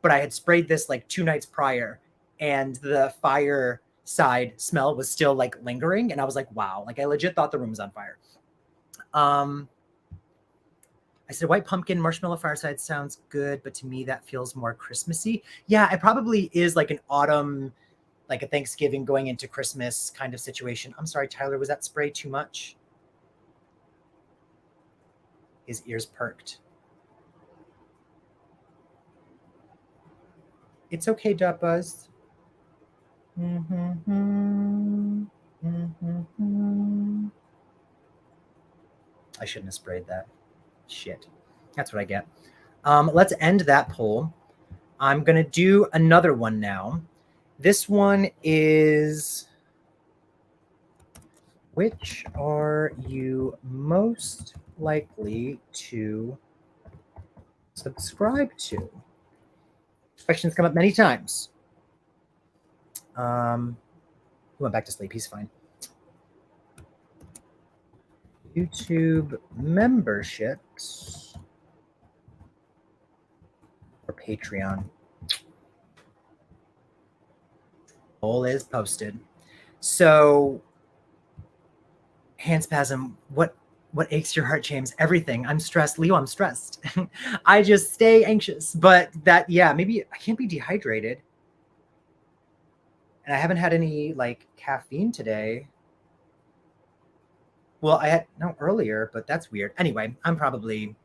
Speaker 1: but I had sprayed this like 2 nights prior and the fireside smell was still like lingering. And I was like, wow, like I legit thought the room was on fire. I said, white pumpkin marshmallow fireside sounds good, but to me that feels more Christmassy. Yeah, it probably is like an autumn, like a Thanksgiving going into Christmas kind of situation. I'm sorry, Tyler, was that spray too much? His ears perked. It's okay, Dot Buzz. I shouldn't have sprayed that. Shit. That's what I get. Let's end that poll. I'm going to do another one now. This one is, which are you most likely to subscribe to? Questions come up many times. He went back to sleep. He's fine. YouTube memberships or Patreon. Poll is posted. So, hand spasm, what aches your heart, James? Everything. I'm stressed. Leo, I'm stressed. I just stay anxious. But that, yeah, maybe I can't be dehydrated. And I haven't had any like caffeine today. Well, I had no earlier, but that's weird. Anyway, I'm probably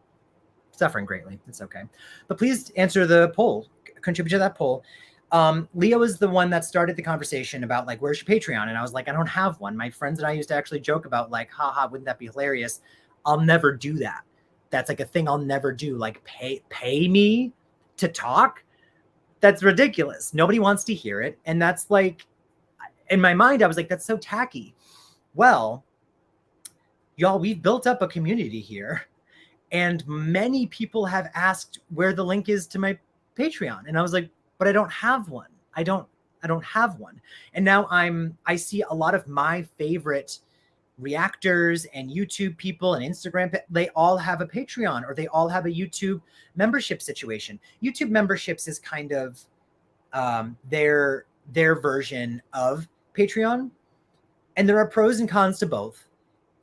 Speaker 1: suffering greatly. It's okay. But please answer the poll. Contribute to that poll. Leo is the one that started the conversation about like, where's your Patreon? And I was like, I don't have one. My friends and I used to actually joke about like, haha, wouldn't that be hilarious? I'll never do that. That's like a thing I'll never do. Like pay me to talk. That's ridiculous. Nobody wants to hear it. And that's like, in my mind, I was like, that's so tacky. Well, y'all, we've built up a community here. And many people have asked where the link is to my Patreon. And I was like, but I don't have one. I don't have one. And now I see a lot of my favorite reactors and YouTube people and Instagram, they all have a Patreon or they all have a YouTube membership situation. YouTube memberships is kind of their version of Patreon. And there are pros and cons to both.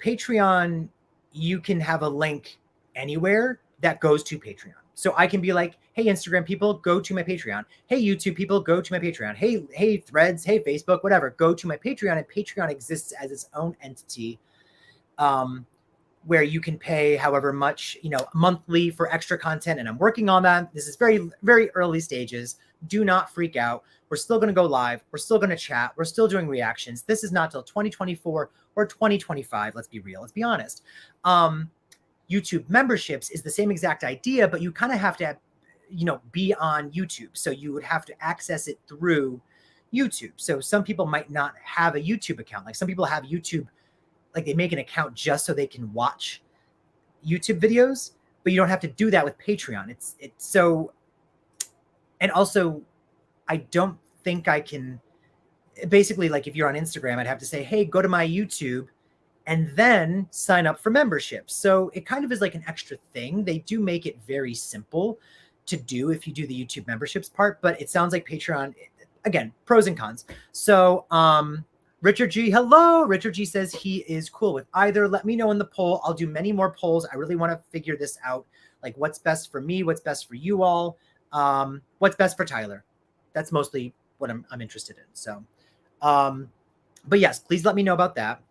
Speaker 1: Patreon, you can have a link anywhere that goes to Patreon. So I can be like, hey, Instagram people, go to my Patreon. Hey, YouTube people, go to my Patreon. Hey, Threads, hey, Facebook, whatever, go to my Patreon. And Patreon exists as its own entity where you can pay however much, monthly for extra content. And I'm working on that. This is very, very early stages. Do not freak out. We're still going to go live. We're still going to chat. We're still doing reactions. This is not till 2024 or 2025. Let's be real. Let's be honest. YouTube memberships is the same exact idea, but you kind of have to, be on YouTube. So you would have to access it through YouTube. So some people might not have a YouTube account. Like some people have YouTube, like they make an account just so they can watch YouTube videos, but you don't have to do that with Patreon. It's so, and also I don't think I can basically, like if you're on Instagram, I'd have to say, hey, go to my YouTube and then sign up for memberships. So it kind of is like an extra thing. They do make it very simple to do if you do the YouTube memberships part, but it sounds like Patreon, again, pros and cons. So Richard G, hello. Richard G says he is cool with either. Let me know in the poll. I'll do many more polls. I really want to figure this out. Like what's best for me, what's best for you all, what's best for Tyler. That's mostly what I'm interested in. So, but yes, please let me know about that.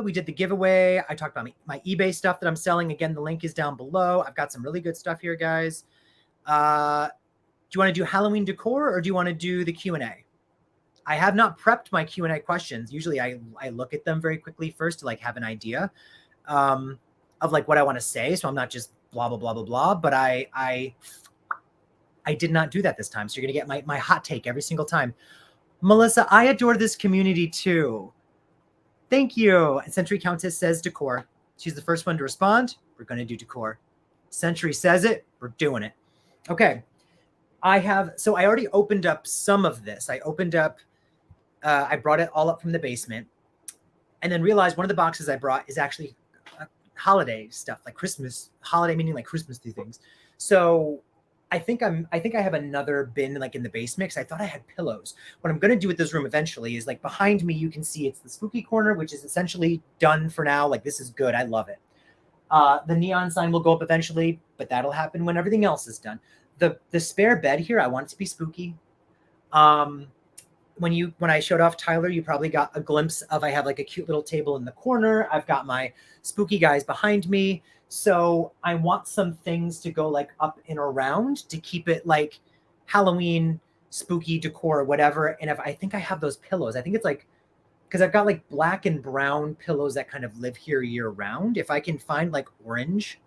Speaker 1: We did the giveaway. I talked about my eBay stuff that I'm selling. Again, the link is down below. I've got some really good stuff here, guys. Do you want to do Halloween decor or do you want to do the Q&A? I have not prepped my Q&A questions. Usually I look at them very quickly first to like have an idea of like what I want to say. So I'm not just blah, blah, blah, blah, blah. But I did not do that this time. So you're going to get my hot take every single time. Melissa, I adore this community too. Thank you. And Century Countess says decor. She's the first one to respond. We're going to do decor. Century says it. We're doing it. Okay. So I already opened up some of this. I opened up, I brought it all up from the basement and then realized one of the boxes I brought is actually holiday stuff, like Christmas, holiday meaning like Christmas-y things. So I think I have another bin like in the basement because I thought I had pillows. What I'm going to do with this room eventually is like behind me, you can see it's the spooky corner, which is essentially done for now. Like this is good. I love it. The neon sign will go up eventually, but that'll happen when everything else is done. The spare bed here, I want it to be spooky. When I showed off Tyler, you probably got a glimpse of, I have like a cute little table in the corner. I've got my spooky guys behind me. So I want some things to go like up and around to keep it like Halloween, spooky decor, whatever. And I think I have those pillows. I think it's like, because I've got like black and brown pillows that kind of live here year round. If I can find like orange,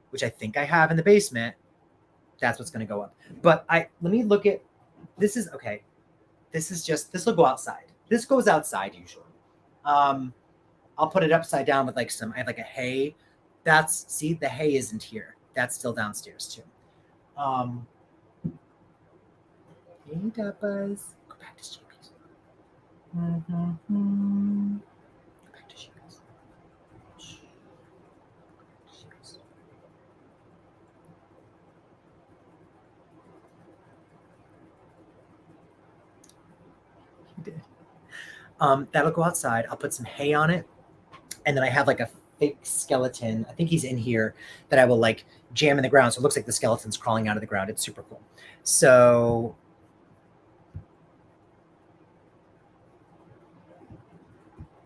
Speaker 1: which I think I have in the basement, that's what's going to go up. But let me look at, this is, okay. This will go outside. This goes outside usually. I'll put it upside down with like I have like a hay. See, the hay isn't here. That's still downstairs too. Hey, Dubas. Go back to Sheepies. Go back to Sheepies. He did. That'll go outside. I'll put some hay on it. And then I have like a fake skeleton. I think he's in here that I will like jam in the ground. So it looks like the skeleton's crawling out of the ground. It's super cool. So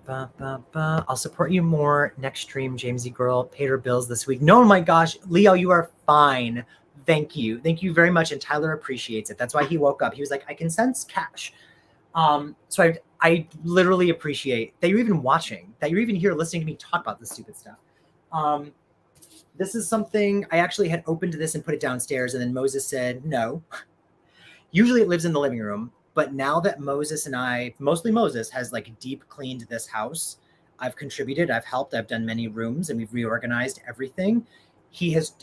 Speaker 1: I'll support you more next stream, Jamesy girl. Paid her bills this week. No, my gosh, Leo, you are fine. Thank you. Thank you very much. And Tyler appreciates it. That's why he woke up. He was like, I can sense cash. So I literally appreciate that you're even watching, that you're even here listening to me talk about this stupid stuff. This is something I actually had opened this and put it downstairs. And then Moses said, no, usually it lives in the living room. But now that Moses and I, mostly Moses, has like deep cleaned this house, I've contributed, I've helped, I've done many rooms and we've reorganized everything. He has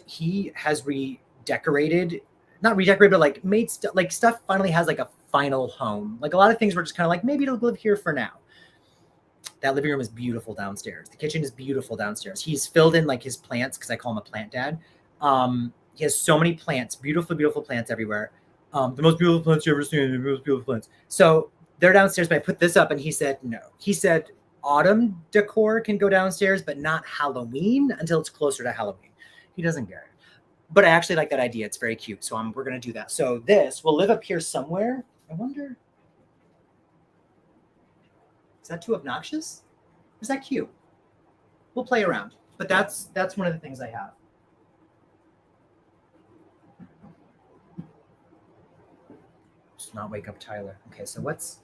Speaker 1: redecorated, not redecorated, but like made like stuff finally has like a final home. Like a lot of things were just kind of like, maybe it'll live here for now. That living room is beautiful downstairs. The kitchen is beautiful downstairs. He's filled in like his plants because I call him a plant dad. He has so many plants, beautiful, beautiful plants everywhere. The most beautiful plants you ever seen, the most beautiful plants. So they're downstairs, but I put this up and he said no. He said autumn decor can go downstairs, but not Halloween until it's closer to Halloween. He doesn't get it. But I actually like that idea. It's very cute. So we're going to do that. So this will live up here somewhere. I wonder, is that too obnoxious? Or is that cute? We'll play around. But that's one of the things I have. Just not wake up Tyler. Okay, so what's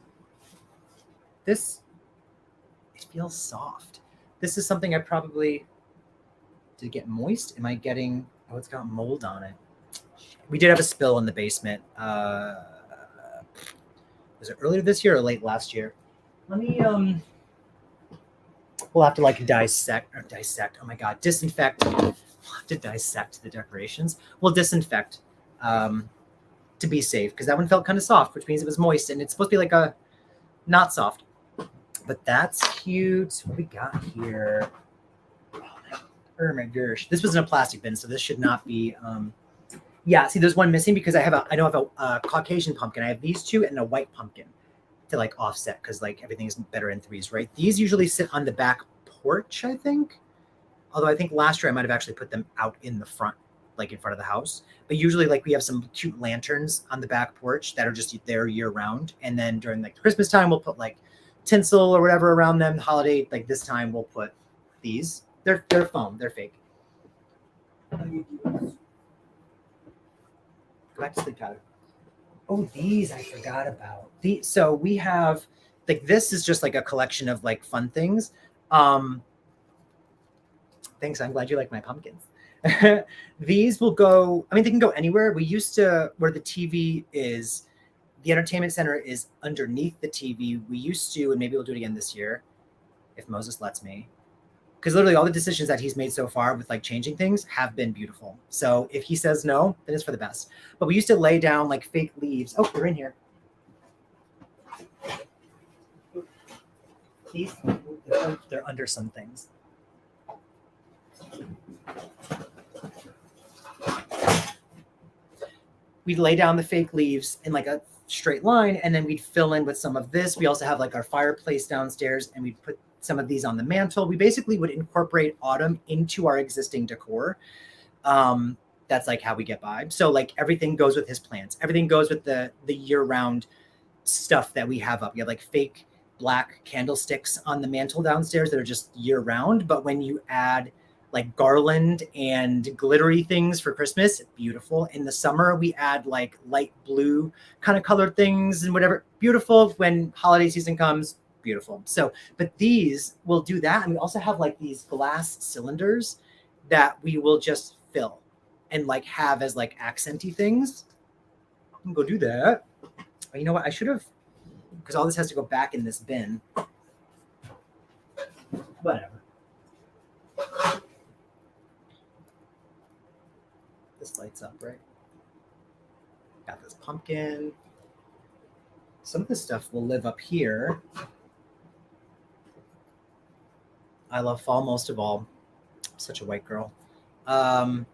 Speaker 1: this? It feels soft. This is something I probably did get moist. Am I getting? Oh, it's got mold on it. We did have a spill in the basement. Was it earlier this year or late last year? Let me we'll have to like dissect. Oh my god, disinfect. We'll have to dissect the decorations. We'll disinfect to be safe because that one felt kind of soft, which means it was moist and it's supposed to be like a not soft. But that's cute. What we got here? Oh my gosh. This was in a plastic bin, so this should not be. Yeah, see, there's one missing because I know I have a Caucasian pumpkin. I have these two and a white pumpkin to like offset because like everything is better in threes, right? These usually sit on the back porch, I think. Although I think last year I might have actually put them out in the front, like in front of the house. But usually like we have some cute lanterns on the back porch that are just there year round. And then during like Christmas time, we'll put like tinsel or whatever around them. Holiday, like this time we'll put these. They're foam, they're fake. Go back to sleep, Tyler. Oh, these I forgot about. So we have like this is just like a collection of like fun things. Thanks. I'm glad you like my pumpkins. These will go, I mean, they can go anywhere. We used to, where the TV is, the entertainment center is underneath the TV. We used to, and maybe we'll do it again this year, if Moses lets me. Because literally all the decisions that he's made so far with like changing things have been beautiful. So if he says no, then it's for the best. But we used to lay down like fake leaves. Oh, they're in here. These, they're under some things. We'd lay down the fake leaves in like a straight line, and then we'd fill in with some of this. We also have like our fireplace downstairs, and we'd put some of these on the mantle. We basically would incorporate autumn into our existing decor. That's like how we get by. So like everything goes with his plants. Everything goes with the year-round stuff that we have up. We have like fake black candlesticks on the mantle downstairs that are just year-round. But when you add like garland and glittery things for Christmas, beautiful. In the summer, we add like light blue kind of colored things and whatever. Beautiful. When holiday season comes, beautiful. So, but these will do that. And we also have like these glass cylinders that we will just fill and like have as like accenty things. I can go do that. But you know what? I should have, because all this has to go back in this bin. Whatever. This lights up, right? Got this pumpkin. Some of this stuff will live up here. I love fall most of all. I'm such a white girl. You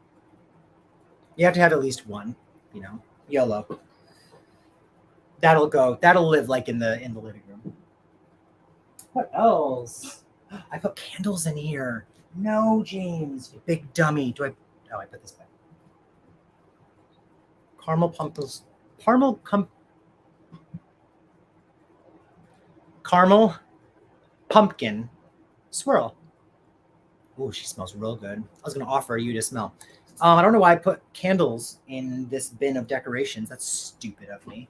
Speaker 1: have to have at least one, you know, YOLO. That'll go. That'll live like in the living room. What else? I put candles in here. No, James, you big dummy. I put this back. Caramel pumpkin swirl. Oh, she smells real good. I was going to offer you to smell. I don't know why I put candles in this bin of decorations. That's stupid of me.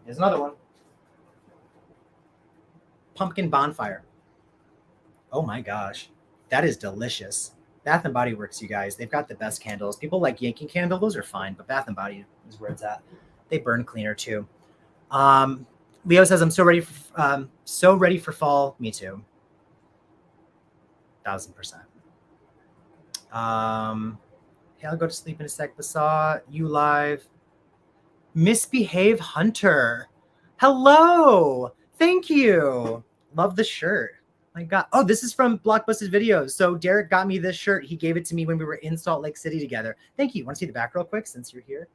Speaker 1: There's another one. Pumpkin bonfire. Oh my gosh. That is delicious. Bath and Body Works, you guys. They've got the best candles. People like Yankee Candle. Those are fine, but Bath and Body is where it's at. They burn cleaner too. Leo says, I'm so ready for fall. Me too. 1000%. Hey, I'll go to sleep in a sec. Bassaw, you live. Misbehave Hunter. Hello. Thank you. Love the shirt. My God. Oh, this is from Blockbusted Videos. So Derek got me this shirt. He gave it to me when we were in Salt Lake City together. Thank you. Want to see the back real quick since you're here?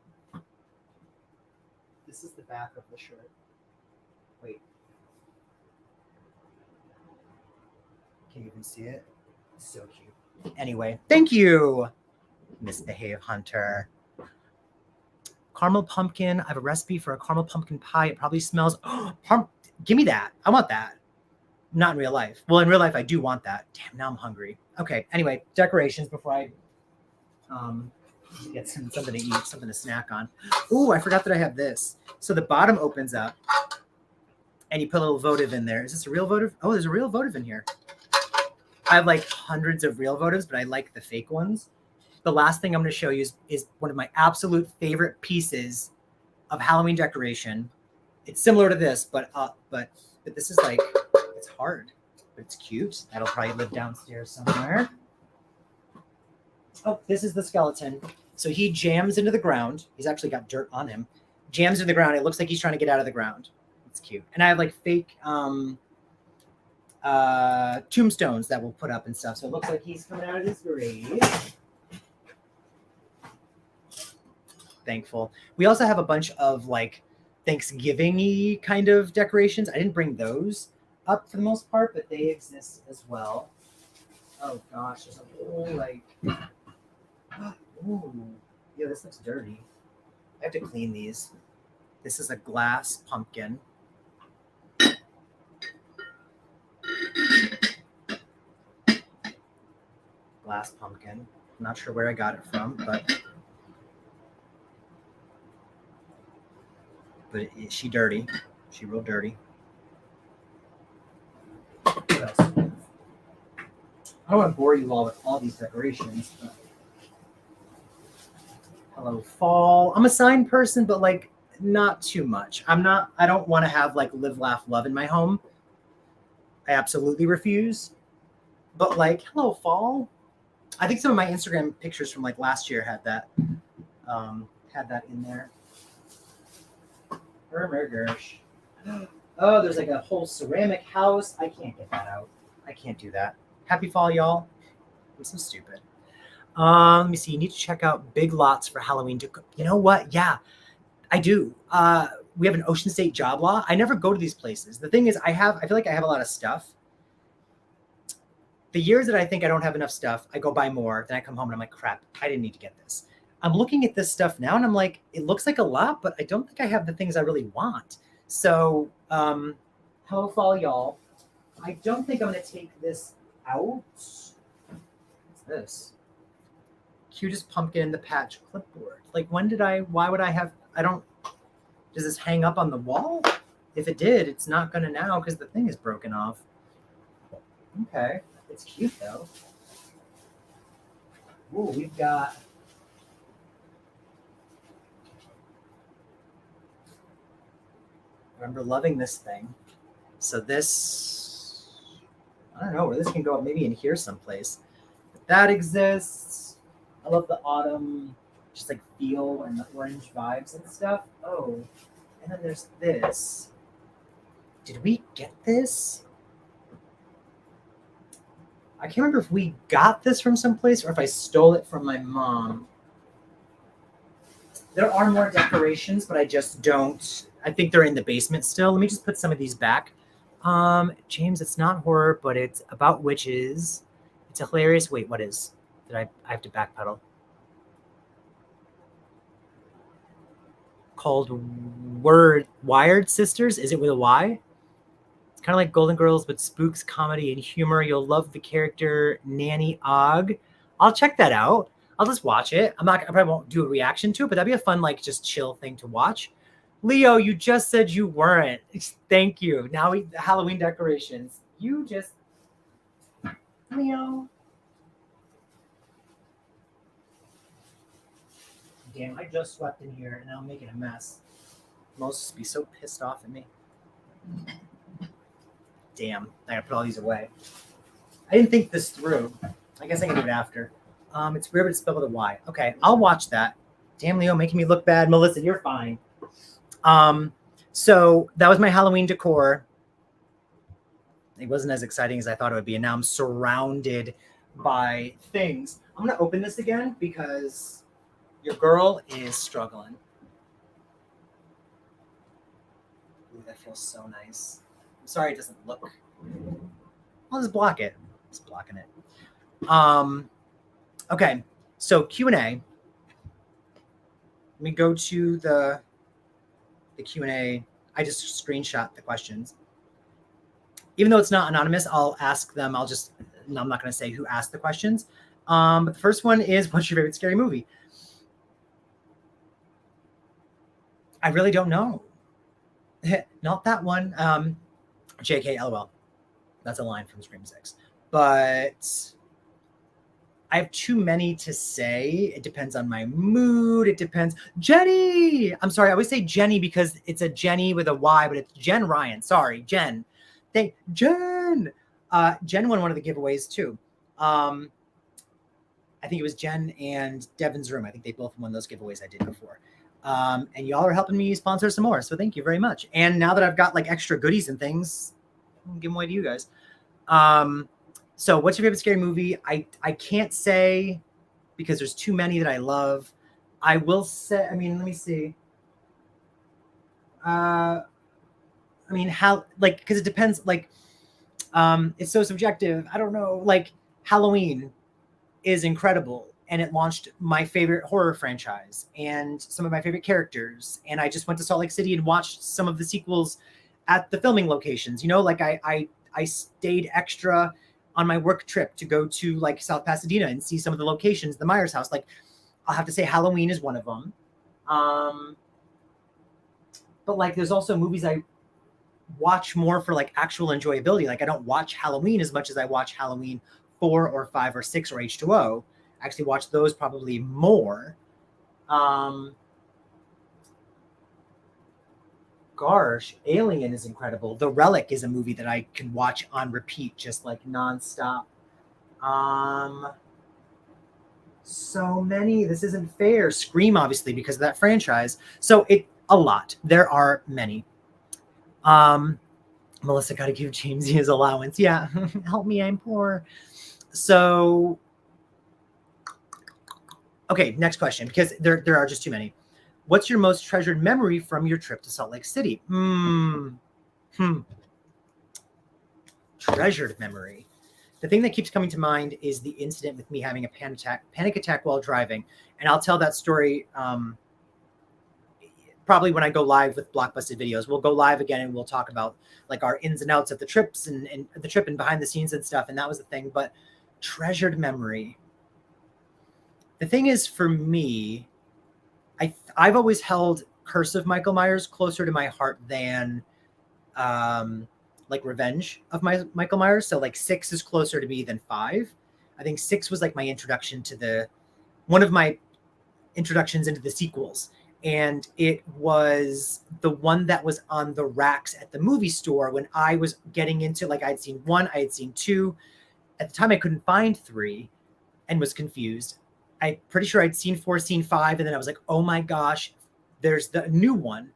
Speaker 1: This is the back of the shirt. Wait. Can you even see it? So cute. Anyway, thank you, Misbehave Hunter. Caramel pumpkin. I have a recipe for a caramel pumpkin pie. It probably smells. Oh, give me that. I want that. Not in real life. Well, in real life, I do want that. Damn, now I'm hungry. Okay. Anyway, decorations before I get something to eat, something to snack on. Ooh, I forgot that I have this. So the bottom opens up, and you put a little votive in there. Is this a real votive? Oh, there's a real votive in here. I have like hundreds of real votives, but I like the fake ones. The last thing I'm going to show you is one of my absolute favorite pieces of Halloween decoration. It's similar to this, but this is like, it's hard, but it's cute. That'll probably live downstairs somewhere. Oh, this is the skeleton. So he jams into the ground. He's actually got dirt on him. Jams into the ground. It looks like he's trying to get out of the ground. It's cute. And I have like fake tombstones that we'll put up and stuff. So it looks like he's coming out of his grave. Thankful. We also have a bunch of like Thanksgiving-y kind of decorations. I didn't bring those up for the most part, but they exist as well. Oh gosh, there's a whole like, ooh, yeah, this looks dirty. I have to clean these. This is a glass pumpkin. Glass pumpkin. I'm not sure where I got it from, but she dirty. She real dirty. What else? I don't want to bore you all with all these decorations. But... Hello, fall. I'm a sign person, but like not too much. I don't want to have like live, laugh, love in my home. I absolutely refuse. But like, hello, fall. I think some of my Instagram pictures from like last year had that in there. Oh, there's like a whole ceramic house. I can't get that out. I can't do that. Happy fall, y'all. I'm so stupid. Let me see. You need to check out Big Lots for Halloween. You know what? Yeah, I do. We have an Ocean State job law. I never go to these places. The thing is, I feel like I have a lot of stuff. The years that I think I don't have enough stuff, I go buy more. Then I come home and I'm like, crap, I didn't need to get this. I'm looking at this stuff now and I'm like, it looks like a lot, but I don't think I have the things I really want. So, hello, fall, y'all. I don't think I'm going to take this out. What's this? Cutest pumpkin in the patch clipboard. Like, why would I have, does this hang up on the wall? If it did, it's not going to now because the thing is broken off. Okay. It's cute though. Ooh, we've got I remember loving this thing. So this, I don't know where this can go up, maybe in here someplace. But that exists. I love the autumn, just like feel and the orange vibes and stuff. Oh, and then there's this. Did we get this? I can't remember if we got this from someplace or if I stole it from my mom. There are more decorations, but I just don't. I think they're in the basement still. Let me just put some of these back. James, it's not horror, but it's about witches. It's a hilarious. Wait, what is? I have to backpedal. Called Wired Sisters. Is it with a Y? It's kind of like Golden Girls, but spooks, comedy, and humor. You'll love the character Nanny Og. I'll check that out. I'll just watch it. I probably won't do a reaction to it, but that'd be a fun, like, just chill thing to watch. Leo, you just said you weren't. Thank you. Now Halloween decorations. You just, Leo. Damn, I just swept in here and now I'm making a mess. Most be so pissed off at me. Damn, I gotta put all these away. I didn't think this through. I guess I can do it after. It's weird, but it's spelled with a Y. Okay, I'll watch that. Damn, Leo, making me look bad. Melissa, you're fine. So that was my Halloween decor. It wasn't as exciting as I thought it would be, and now I'm surrounded by things. I'm gonna open this again because your girl is struggling. Ooh, that feels so nice. I'm sorry it doesn't look. I'll just block it. Just blocking it. Okay, so Q&A. Let me go to the Q&A. I just screenshot the questions. Even though it's not anonymous, I'll ask them. I'm not going to say who asked the questions. But the first one is, what's your favorite scary movie? I really don't know. Not that one. JK, LOL. That's a line from Scream 6. But I have too many to say. It depends on my mood. It depends. Jenny! I'm sorry. I always say Jenny because it's a Jenny with a Y, but it's Jen Ryan. Sorry, Jen. Jen! Jen won one of the giveaways too. I think it was Jen and Devin's Room. I think they both won those giveaways I did before. And y'all are helping me sponsor some more. So thank you very much. And now that I've got like extra goodies and things, I'm gonna give them away to you guys. So what's your favorite scary movie? I can't say because there's too many that I love. I will say, I mean, let me see. I mean, how, like, because it depends, like, it's so subjective. I don't know. Like, Halloween is incredible, and it launched my favorite horror franchise and some of my favorite characters. And I just went to Salt Lake City and watched some of the sequels at the filming locations. You know, like I stayed extra on my work trip to go to like South Pasadena and see some of the locations, the Myers house. Like, I'll have to say Halloween is one of them. But like, there's also movies I watch more for like actual enjoyability. Like, I don't watch Halloween as much as I watch Halloween 4 or 5 or 6 or H2O. I actually watch those probably more. Gosh, Alien is incredible. The Relic is a movie that I can watch on repeat, just like nonstop. So many. This isn't fair. Scream, obviously, because of that franchise. So a lot. There are many. Melissa got to give James his allowance. Yeah, help me, I'm poor. So, okay, next question, because there are just too many. What's your most treasured memory from your trip to Salt Lake City? Treasured memory. The thing that keeps coming to mind is the incident with me having a panic attack while driving. And I'll tell that story probably when I go live with Blockbusted videos. We'll go live again and we'll talk about like our ins and outs of the trips and the trip and behind the scenes and stuff. And that was the thing. But treasured memory. The thing is, for me, I've always held Curse of Michael Myers closer to my heart than like Revenge of Michael Myers. So like 6 is closer to me than 5. I think 6 was like my introduction to one of my introductions into the sequels. And it was the one that was on the racks at the movie store when I was getting into, like, I'd seen 1, I had seen 2. At the time I couldn't find 3 and was confused. I'm pretty sure I'd seen 4, seen 5. And then I was like, oh my gosh, there's the new one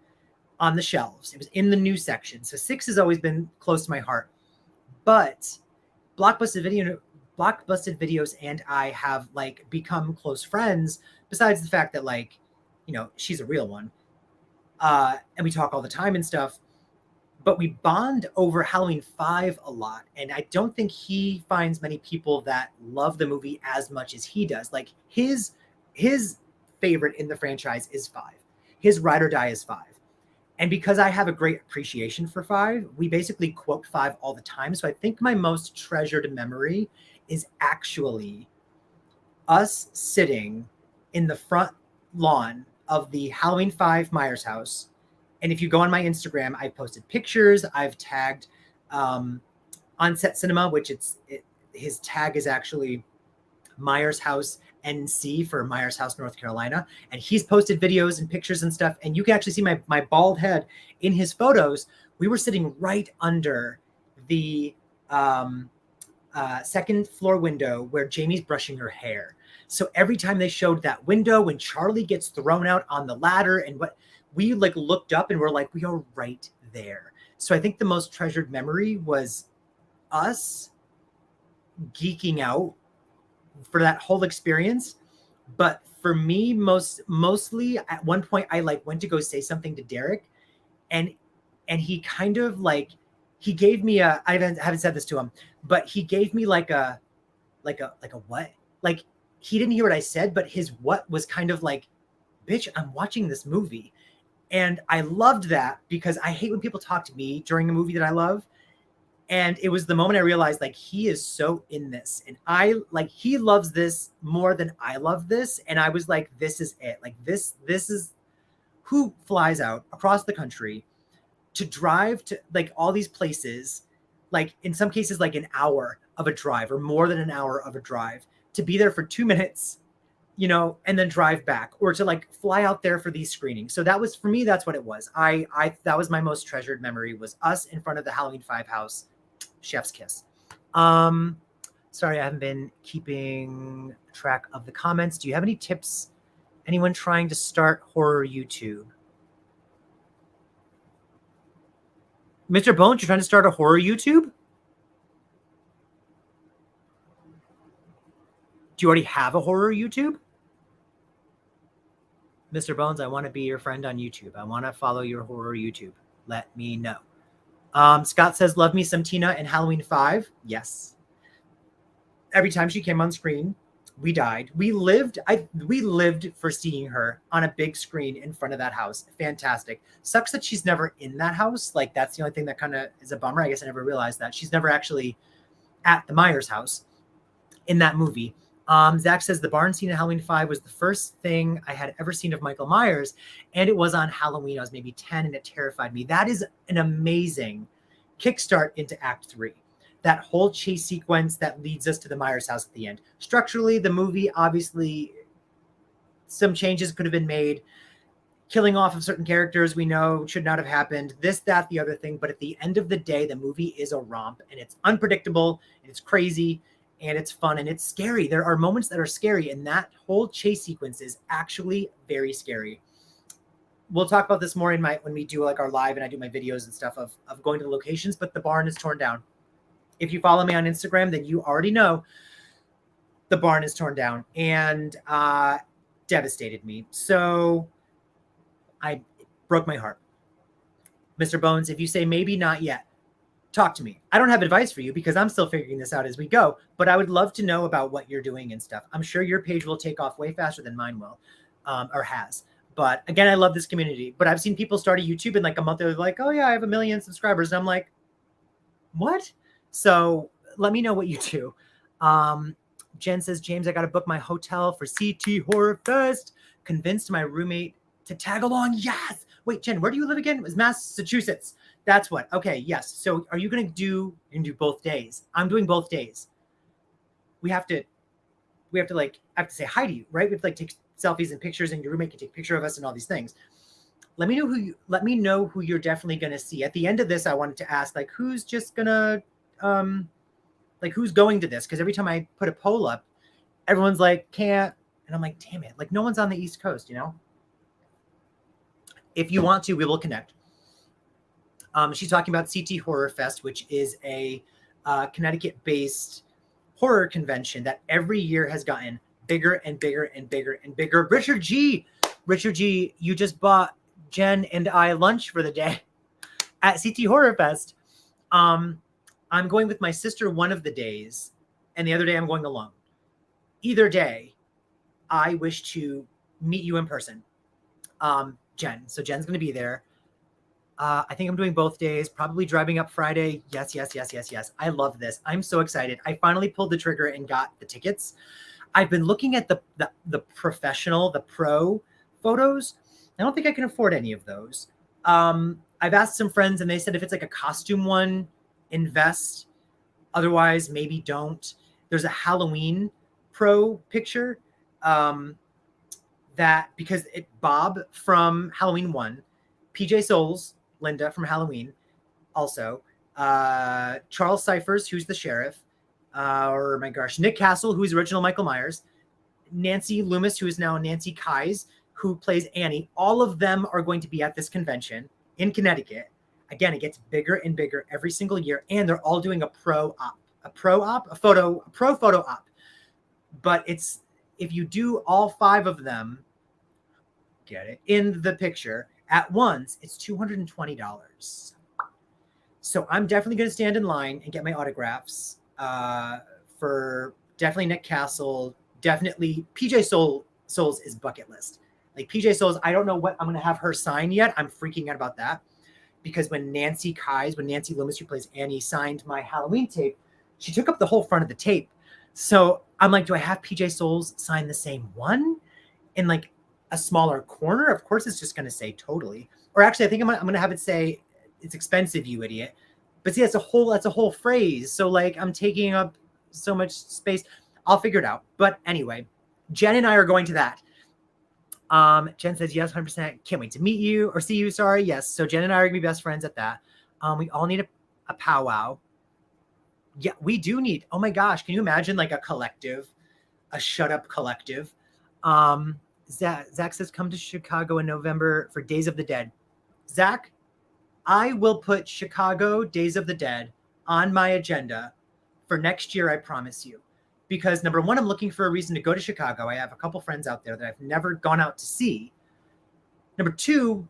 Speaker 1: on the shelves. It was in the new section. So 6 has always been close to my heart. But Blockbusted Videos and I have like become close friends, besides the fact that, like, you know, she's a real one. And we talk all the time and stuff. But we bond over Halloween 5 a lot. And I don't think he finds many people that love the movie as much as he does. Like, his favorite in the franchise is 5. His ride or die is 5. And because I have a great appreciation for 5, we basically quote 5 all the time. So I think my most treasured memory is actually us sitting in the front lawn of the Halloween 5 Myers house. And if you go on my Instagram, I've posted pictures. I've tagged On-Set Cinema, which his tag is actually Myers House NC for Myers House, North Carolina. And he's posted videos and pictures and stuff. And you can actually see my bald head in his photos. We were sitting right under the second floor window where Jamie's brushing her hair. So every time they showed that window, when Charlie gets thrown out on the ladder and what, we like looked up and we're like, we are right there. So I think the most treasured memory was us geeking out for that whole experience. But for me, mostly at one point, I like went to go say something to Derek, and he kind of like, he gave me I haven't said this to him, but he gave me like a what? Like, he didn't hear what I said, but his what was kind of like, bitch, I'm watching this movie. And I loved that because I hate when people talk to me during a movie that I love. And it was the moment I realized, like, he is so in this. And he loves this more than I love this. And I was like, this is it. Like, this is who flies out across the country to drive to like all these places, like in some cases, like an hour of a drive or more than an hour of a drive, to be there for 2 minutes, you know, and then drive back, or to like fly out there for these screenings. So that was, for me, that's what it was. That was my most treasured memory, was us in front of the Halloween 5 house. Chef's kiss. Sorry, I haven't been keeping track of the comments. Do you have any tips Anyone trying to start horror YouTube? Mr. Bones, you're trying to start a horror YouTube? Do you already have a horror YouTube? Mr. Bones, I want to be your friend on YouTube. I want to follow your horror YouTube. Let me know. Scott says, love me some Tina in Halloween 5. Yes. Every time she came on screen, we died. We lived for seeing her on a big screen in front of that house. Fantastic. Sucks that she's never in that house. Like, that's the only thing that kind of is a bummer. I guess I never realized that. She's never actually at the Myers house in that movie. Zach says the barn scene in Halloween 5 was the first thing I had ever seen of Michael Myers, and it was on Halloween. I was maybe 10, and it terrified me. That is an amazing kickstart into Act 3. That whole chase sequence that leads us to the Myers house at the end. Structurally, the movie, obviously, some changes could have been made. Killing off of certain characters we know should not have happened. This, that, the other thing. But at the end of the day, the movie is a romp, and it's unpredictable, and it's crazy, and it's fun, and it's scary. There are moments that are scary, and that whole chase sequence is actually very scary. We'll talk about this more when we do like our live and I do my videos and stuff of going to the locations, but the barn is torn down. If you follow me on Instagram, then you already know the barn is torn down, and devastated me. So it broke my heart. Mr. Bones, if you say maybe not yet, talk to me. I don't have advice for you because I'm still figuring this out as we go, but I would love to know about what you're doing and stuff. I'm sure your page will take off way faster than mine will, or has. But again, I love this community. But I've seen people start a YouTube in like a month. They're like, oh yeah, I have 1 million subscribers. And I'm like, what? So let me know what you do. Jen says, James, I got to book my hotel for CT Horror Fest. Convinced my roommate to tag along. Yes. Wait, Jen, where do you live again? It was Massachusetts. That's what. Okay, yes. So are you going to do both days? I'm doing both days. We have to like, I have to say hi to you, right? We have to like take selfies and pictures, and your roommate can take a picture of us and all these things. Let me know who you're definitely going to see. At the end of this, I wanted to ask, like, who's just going to, who's going to this? Because every time I put a poll up, everyone's like, can't. And I'm like, damn it. Like, no one's on the East Coast, you know? If you want to, we will connect. She's talking about CT Horror Fest, which is a Connecticut-based horror convention that every year has gotten bigger and bigger and bigger and bigger. Richard G, you just bought Jen and I lunch for the day at CT Horror Fest. I'm going with my sister one of the days, and the other day I'm going alone. Either day, I wish to meet you in person. Jen. So Jen's going to be there. I think I'm doing both days, probably driving up Friday. Yes. I love this. I'm so excited. I finally pulled the trigger and got the tickets. I've been looking at the pro photos. I don't think I can afford any of those. I've asked some friends, and they said if it's like a costume one, invest. Otherwise, maybe don't. There's a Halloween pro picture that because Bob from Halloween 1, PJ Souls, Linda from Halloween, also Charles Cyphers, who's the sheriff, or my gosh, Nick Castle, who's original Michael Myers, Nancy Loomis, who is now Nancy Keyes, who plays Annie. All of them are going to be at this convention in Connecticut. Again, it gets bigger and bigger every single year, and they're all doing a pro photo op. But it's, if you do all 5 of them, get it, in the picture at once, it's $220. So I'm definitely going to stand in line and get my autographs for definitely Nick Castle, definitely PJ Souls is bucket list. Like PJ Souls, I don't know what I'm going to have her sign yet. I'm freaking out about that because when Nancy Loomis, who plays Annie, signed my Halloween tape, she took up the whole front of the tape. So I'm like, do I have PJ Souls sign the same one in like a smaller corner? Of course, it's just going to say totally. Or actually, I think I'm going to have it say, it's expensive, you idiot. But see, that's a whole phrase. So like, I'm taking up so much space. I'll figure it out. But anyway, Jen and I are going to that. Jen says, yes, 100%. Can't wait to meet you or see you. Sorry. Yes. So Jen and I are going to be best friends at that. We all need a powwow. Yeah, we do need, oh my gosh. Can you imagine like a collective, a shut up collective? Zach says come to Chicago in November for Days of the Dead. Zach, I will put Chicago Days of the Dead on my agenda for next year, I promise you. Because number one, I'm looking for a reason to go to Chicago. I have a couple friends out there that I've never gone out to see. Number two,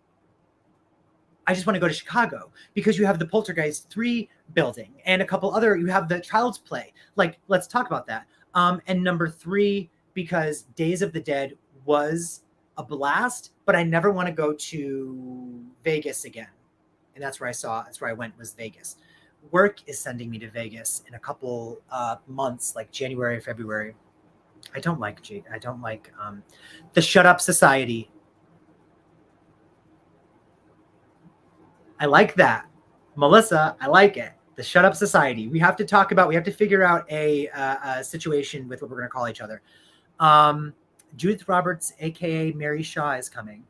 Speaker 1: I just want to go to Chicago because you have the Poltergeist 3 building and a couple other, you have the Child's Play. Like, let's talk about that. And number three, because Days of the Dead was a blast, but I never want to go to Vegas again. And that's where I went, was Vegas. Work is sending me to Vegas in a couple months, like January, February. I don't like the Shut Up Society. I like that. Melissa, I like it. The Shut Up Society. We have to figure out a situation with what we're going to call each other. Judith Roberts, aka Mary Shaw, is coming.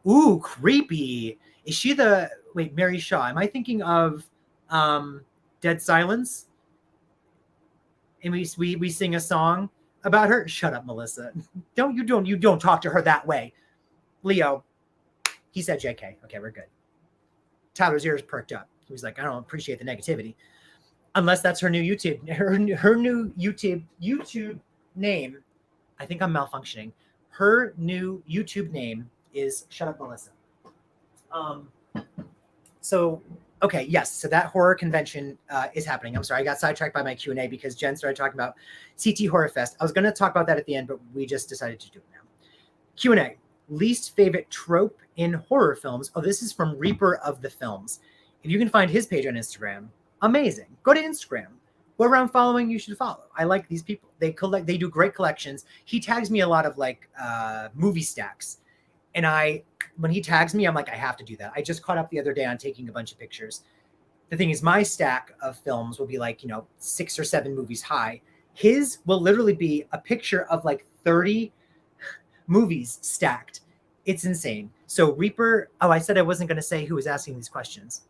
Speaker 1: Ooh, creepy. Is she Mary Shaw? Am I thinking of Dead Silence? And we sing a song about her? Shut up, Melissa. You don't talk to her that way. Leo, he said JK. Okay, we're good. Tyler's ears perked up. He was like, I don't appreciate the negativity. Unless that's her new YouTube. Her new YouTube name. I think I'm malfunctioning. Her new YouTube name is Shut Up, Melissa. So that horror convention is happening. I'm sorry, I got sidetracked by my Q&A because Jen started talking about CT Horror Fest. I was going to talk about that at the end, but we just decided to do it now. Q&A. Least favorite trope in horror films. Oh, this is from Reaper of the Films. If you can find his page on Instagram, amazing. Go to Instagram. Whoever I'm following, you should follow. I like these people. They do great collections. He tags me a lot of movie stacks. And when he tags me, I'm like, I have to do that. I just caught up the other day on taking a bunch of pictures. The thing is, my stack of films will be 6 or 7 movies high. His will literally be a picture of 30 movies stacked. It's insane. So Reaper, I said I wasn't going to say who was asking these questions.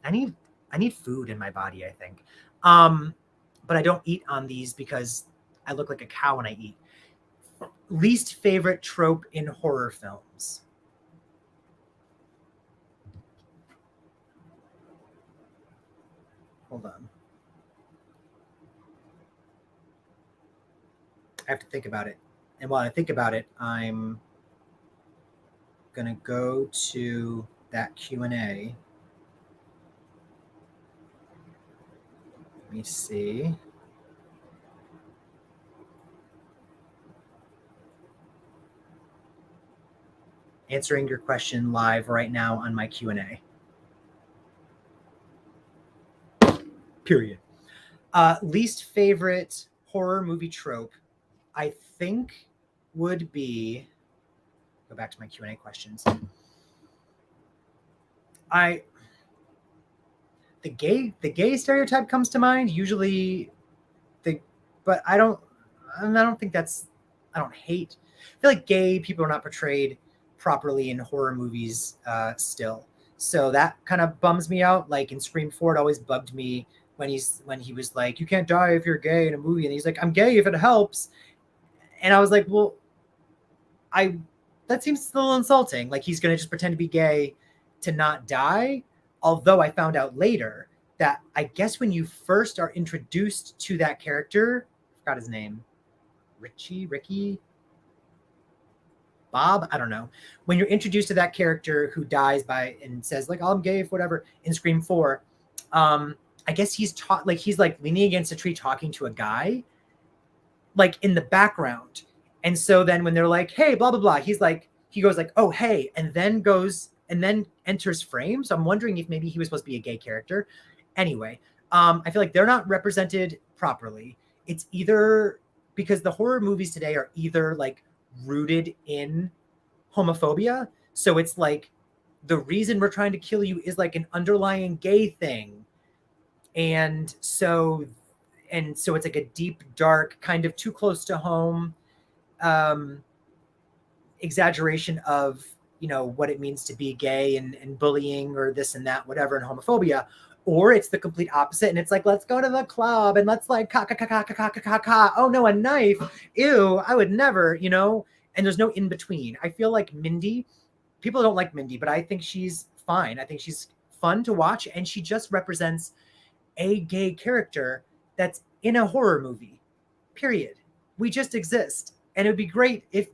Speaker 1: I need food in my body, I think. But I don't eat on these because I look like a cow when I eat. Least favorite trope in horror films. Hold on. I have to think about it. And while I think about it, I'm going to go to that Q&A. Let me see. Answering your question live right now on my Q&A. Period. Least favorite horror movie trope, I think, would be, go back to my Q&A questions. The gay stereotype comes to mind usually, but I don't think that's, I don't hate. I feel like gay people are not portrayed properly in horror movies still. So that kind of bums me out. Like in Scream 4, it always bugged me when he was like, you can't die if you're gay in a movie. And he's like, I'm gay if it helps. And I was like, well, that seems a little insulting. Like he's going to just pretend to be gay to not die. Although I found out later that I guess when you first are introduced to that character, I forgot his name, Ricky, Bob, I don't know. When you're introduced to that character who dies and says like, oh, I'm gay, whatever, in Scream 4, I guess he's leaning against a tree talking to a guy, like in the background. And so then when they're like, hey, blah, blah, blah, he goes like, oh, hey, and then enters frame. So I'm wondering if maybe he was supposed to be a gay character. Anyway, I feel like they're not represented properly. It's either because the horror movies today are either like rooted in homophobia. So it's like the reason we're trying to kill you is like an underlying gay thing. And so it's like a deep, dark, kind of too close to home exaggeration of, what it means to be gay and bullying or this and that, whatever, and homophobia. Or it's the complete opposite, and it's like, let's go to the club and let's like oh no, a knife, ew, I would never, you know. And there's no in between. I feel like Mindy, people don't like Mindy, but I think she's fine. I think she's fun to watch, and she just represents a gay character that's in a horror movie. Period. We just exist, and it would be great if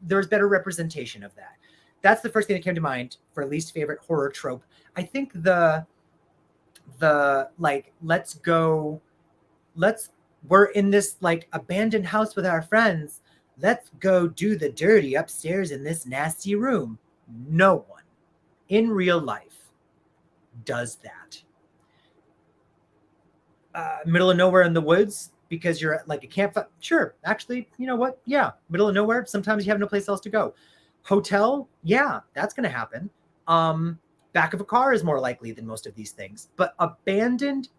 Speaker 1: there's better representation of that. That's the first thing that came to mind for least favorite horror trope. I think the like, we're in this like abandoned house with our friends. Let's go do the dirty upstairs in this nasty room. No one in real life does that. Middle of nowhere in the woods because you're at like a campfire. Sure. Actually, you know what? Yeah. Middle of nowhere. Sometimes you have no place else to go. Hotel. Yeah, that's going to happen. Back of a car is more likely than most of these things, but abandoned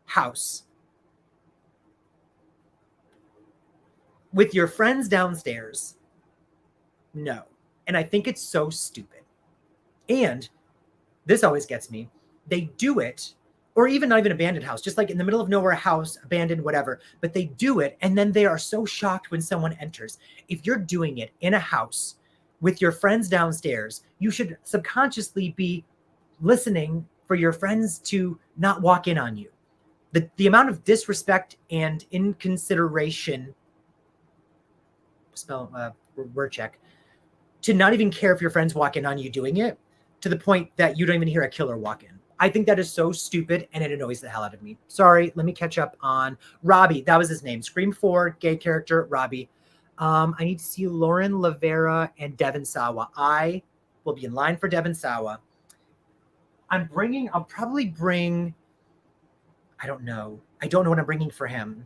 Speaker 1: house with your friends downstairs. No. And I think it's so stupid. And this always gets me. They do it, or even not even abandoned house, just like in the middle of nowhere house, abandoned, whatever, but they do it. And then they are so shocked when someone enters. If you're doing it in a house with your friends downstairs, you should subconsciously be listening for your friends to not walk in on you. The amount of disrespect and inconsideration, word check, to not even care if your friends walk in on you doing it, to the point that you don't even hear a killer walk in. I think that is so stupid, and it annoys the hell out of me. Sorry, let me catch up on Robbie. That was his name. Scream 4, gay character, Robbie. I need to see Lauren Lavera and Devon Sawa. I will be in line for Devon Sawa. I'll probably bring, I don't know what I'm bringing for him.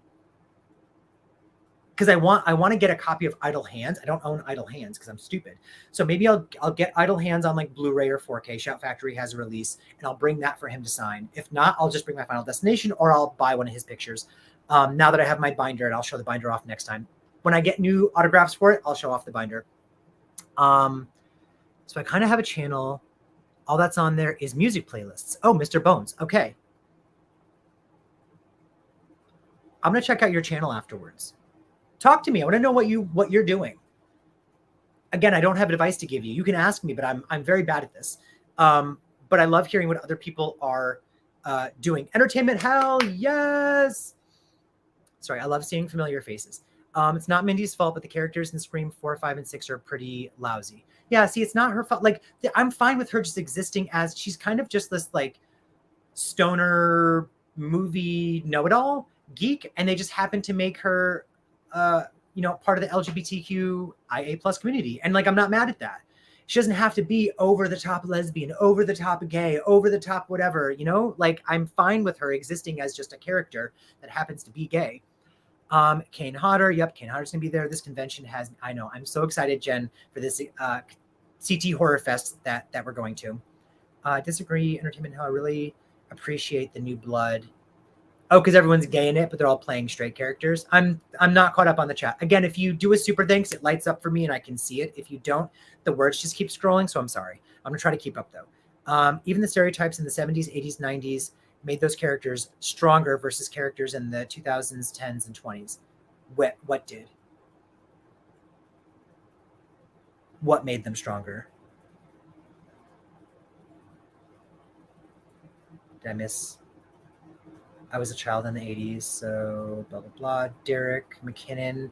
Speaker 1: Because I want to get a copy of Idle Hands. I don't own Idle Hands because I'm stupid. So maybe I'll get Idle Hands on like Blu-ray or 4K. Shout Factory has a release, and I'll bring that for him to sign. If not, I'll just bring my Final Destination, or I'll buy one of his pictures. Now that I have my binder, and I'll show the binder off next time. When I get new autographs for it, I'll show off the binder. So I kind of have a channel. All that's on there is music playlists. Oh, Mr. Bones. Okay. I'm going to check out your channel afterwards. Talk to me. I want to know what you're doing. Again, I don't have advice to give you. You can ask me, but I'm very bad at this. But I love hearing what other people are doing. Entertainment hell, yes. Sorry, I love seeing familiar faces. It's not Mindy's fault, but the characters in Scream 4, 5, and 6 are pretty lousy. Yeah, see, it's not her fault. Like, I'm fine with her just existing as she's kind of just this like stoner movie know-it-all geek, and they just happen to make her part of the LGBTQIA plus community. And like, I'm not mad at that. She doesn't have to be over the top lesbian, over the top gay, over the top whatever, you know, like I'm fine with her existing as just a character that happens to be gay. Kane Hodder. Yep. Kane Hodder's gonna be there. This convention has, I know, I'm so excited, Jen, for this CT Horror Fest that we're going to. Disagree. Entertainment Hell. I really appreciate the new blood. Oh, because everyone's gay in it, but they're all playing straight characters. I'm not caught up on the chat. Again, if you do a super thanks, it lights up for me and I can see it. If you don't, the words just keep scrolling. So I'm sorry. I'm gonna try to keep up though. Even the stereotypes in the 70s, 80s, 90s made those characters stronger versus characters in the 2000s, 10s, and 20s. What did? What made them stronger? Did I miss? I was a child in the 80s, so blah, blah, blah. Derek McKinnon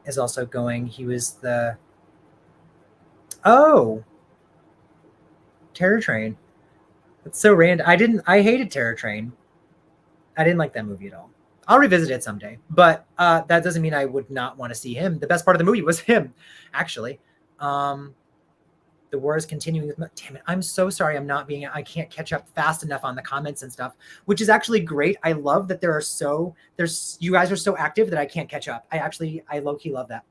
Speaker 1: is also going. He was the... Oh! Terror Train. That's so random. I hated Terror Train. I didn't like that movie at all. I'll revisit it someday, but that doesn't mean I would not want to see him. The best part of the movie was him, actually. The war is continuing. Damn it. I'm so sorry. I can't catch up fast enough on the comments and stuff, which is actually great. I love that you guys are so active that I can't catch up. I low key love that.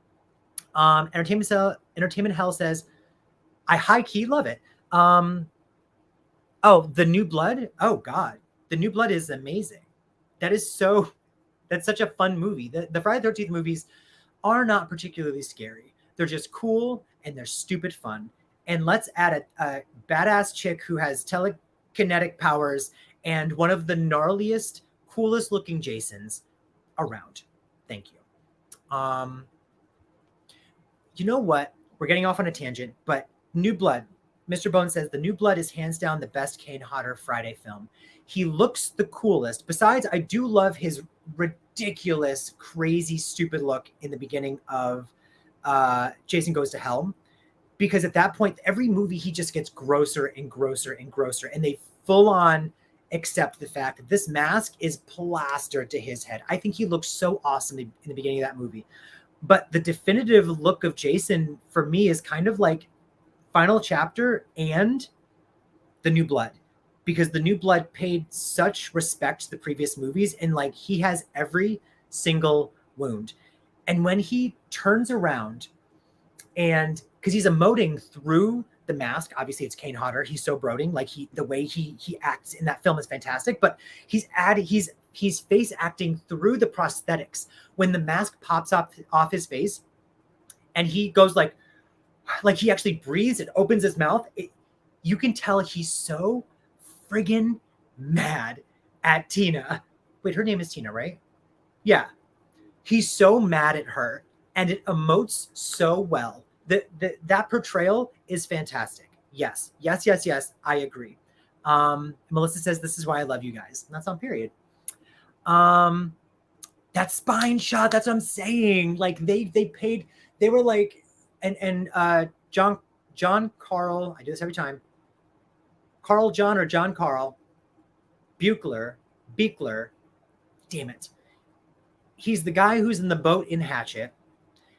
Speaker 1: Entertainment Hell says, I high key love it. Oh, The New Blood. Oh God. The New Blood is amazing. That's such a fun movie. The Friday the 13th movies are not particularly scary. They're just cool and they're stupid fun. And let's add a badass chick who has telekinetic powers and one of the gnarliest, coolest looking Jasons around. Thank you. You know what? We're getting off on a tangent, but New Blood. Mr. Bone says the New Blood is hands down the best Kane Hodder Friday film. He looks the coolest. Besides, I do love his ridiculous, crazy, stupid look in the beginning of Jason Goes to Hell, because at that point, every movie he just gets grosser and grosser and grosser, and they full on accept the fact that this mask is plastered to his head. I think he looks so awesome in the beginning of that movie. But the definitive look of Jason for me is kind of like Final Chapter and The New Blood, because The New Blood paid such respect to the previous movies, and like he has every single wound. And when he turns around, and because he's emoting through the mask, obviously it's Kane Hodder, he's so brooding, like the way he acts in that film is fantastic, but he's face acting through the prosthetics. When the mask pops off his face and he goes like he actually breathes and opens his mouth, you can tell he's so friggin' mad at Tina. Wait, her name is Tina, right? Yeah. He's so mad at her, and it emotes so well. That portrayal is fantastic. Yes. I agree. Melissa says, this is why I love you guys. And that's on period. That spine shot, that's what I'm saying. Like they paid, they were like, and John Carl, I do this every time. Carl John or John Carl Beekler, damn it. He's the guy who's in the boat in Hatchet.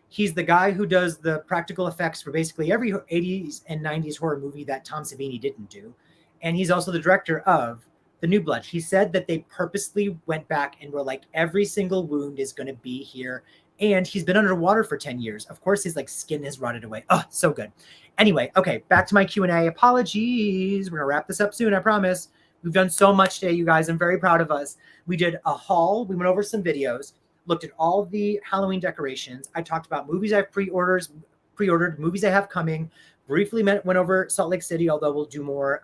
Speaker 1: He's the guy who does the practical effects for basically every 80s and 90s horror movie that Tom Savini didn't do. And he's also the director of The New Blood. He said that they purposely went back and were like, every single wound is going to be here. And he's been underwater for 10 years. Of course, his like skin has rotted away. Oh, so good. Anyway, okay, back to my Q&A. Apologies. We're going to wrap this up soon, I promise. We've done so much today, you guys. I'm very proud of us. We did a haul. We went over some videos, looked at all the Halloween decorations. I talked about movies I've pre-ordered, movies I have coming. Briefly went over Salt Lake City, although we'll do more.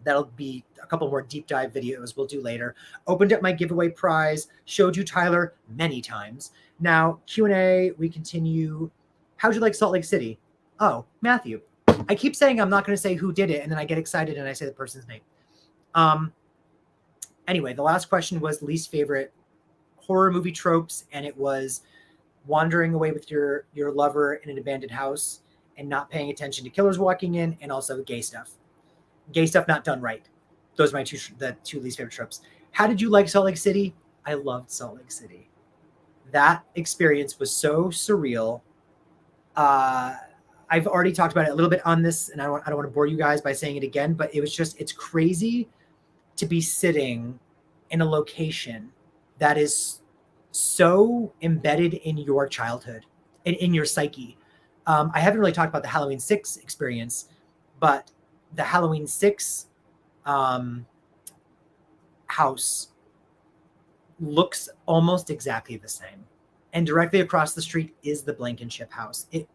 Speaker 1: That'll be a couple more deep dive videos we'll do later. Opened up my giveaway prize. Showed you Tyler many times. Now, Q&A, we continue. How'd you like Salt Lake City? Oh, Matthew. I keep saying I'm not going to say who did it, and then I get excited and I say the person's name. Anyway, the last question was least favorite horror movie tropes, and it was wandering away with your lover in an abandoned house and not paying attention to killers walking in, and also gay stuff. Gay stuff not done right. Those are my two least favorite tropes. How did you like Salt Lake City? I loved Salt Lake City. That experience was so surreal. I've already talked about it a little bit on this, and I don't want to bore you guys by saying it again, but it's crazy to be sitting in a location that is so embedded in your childhood and in your psyche. I haven't really talked about the Halloween 6 experience, but the Halloween 6 house looks almost exactly the same. And directly across the street is the Blankenship house. It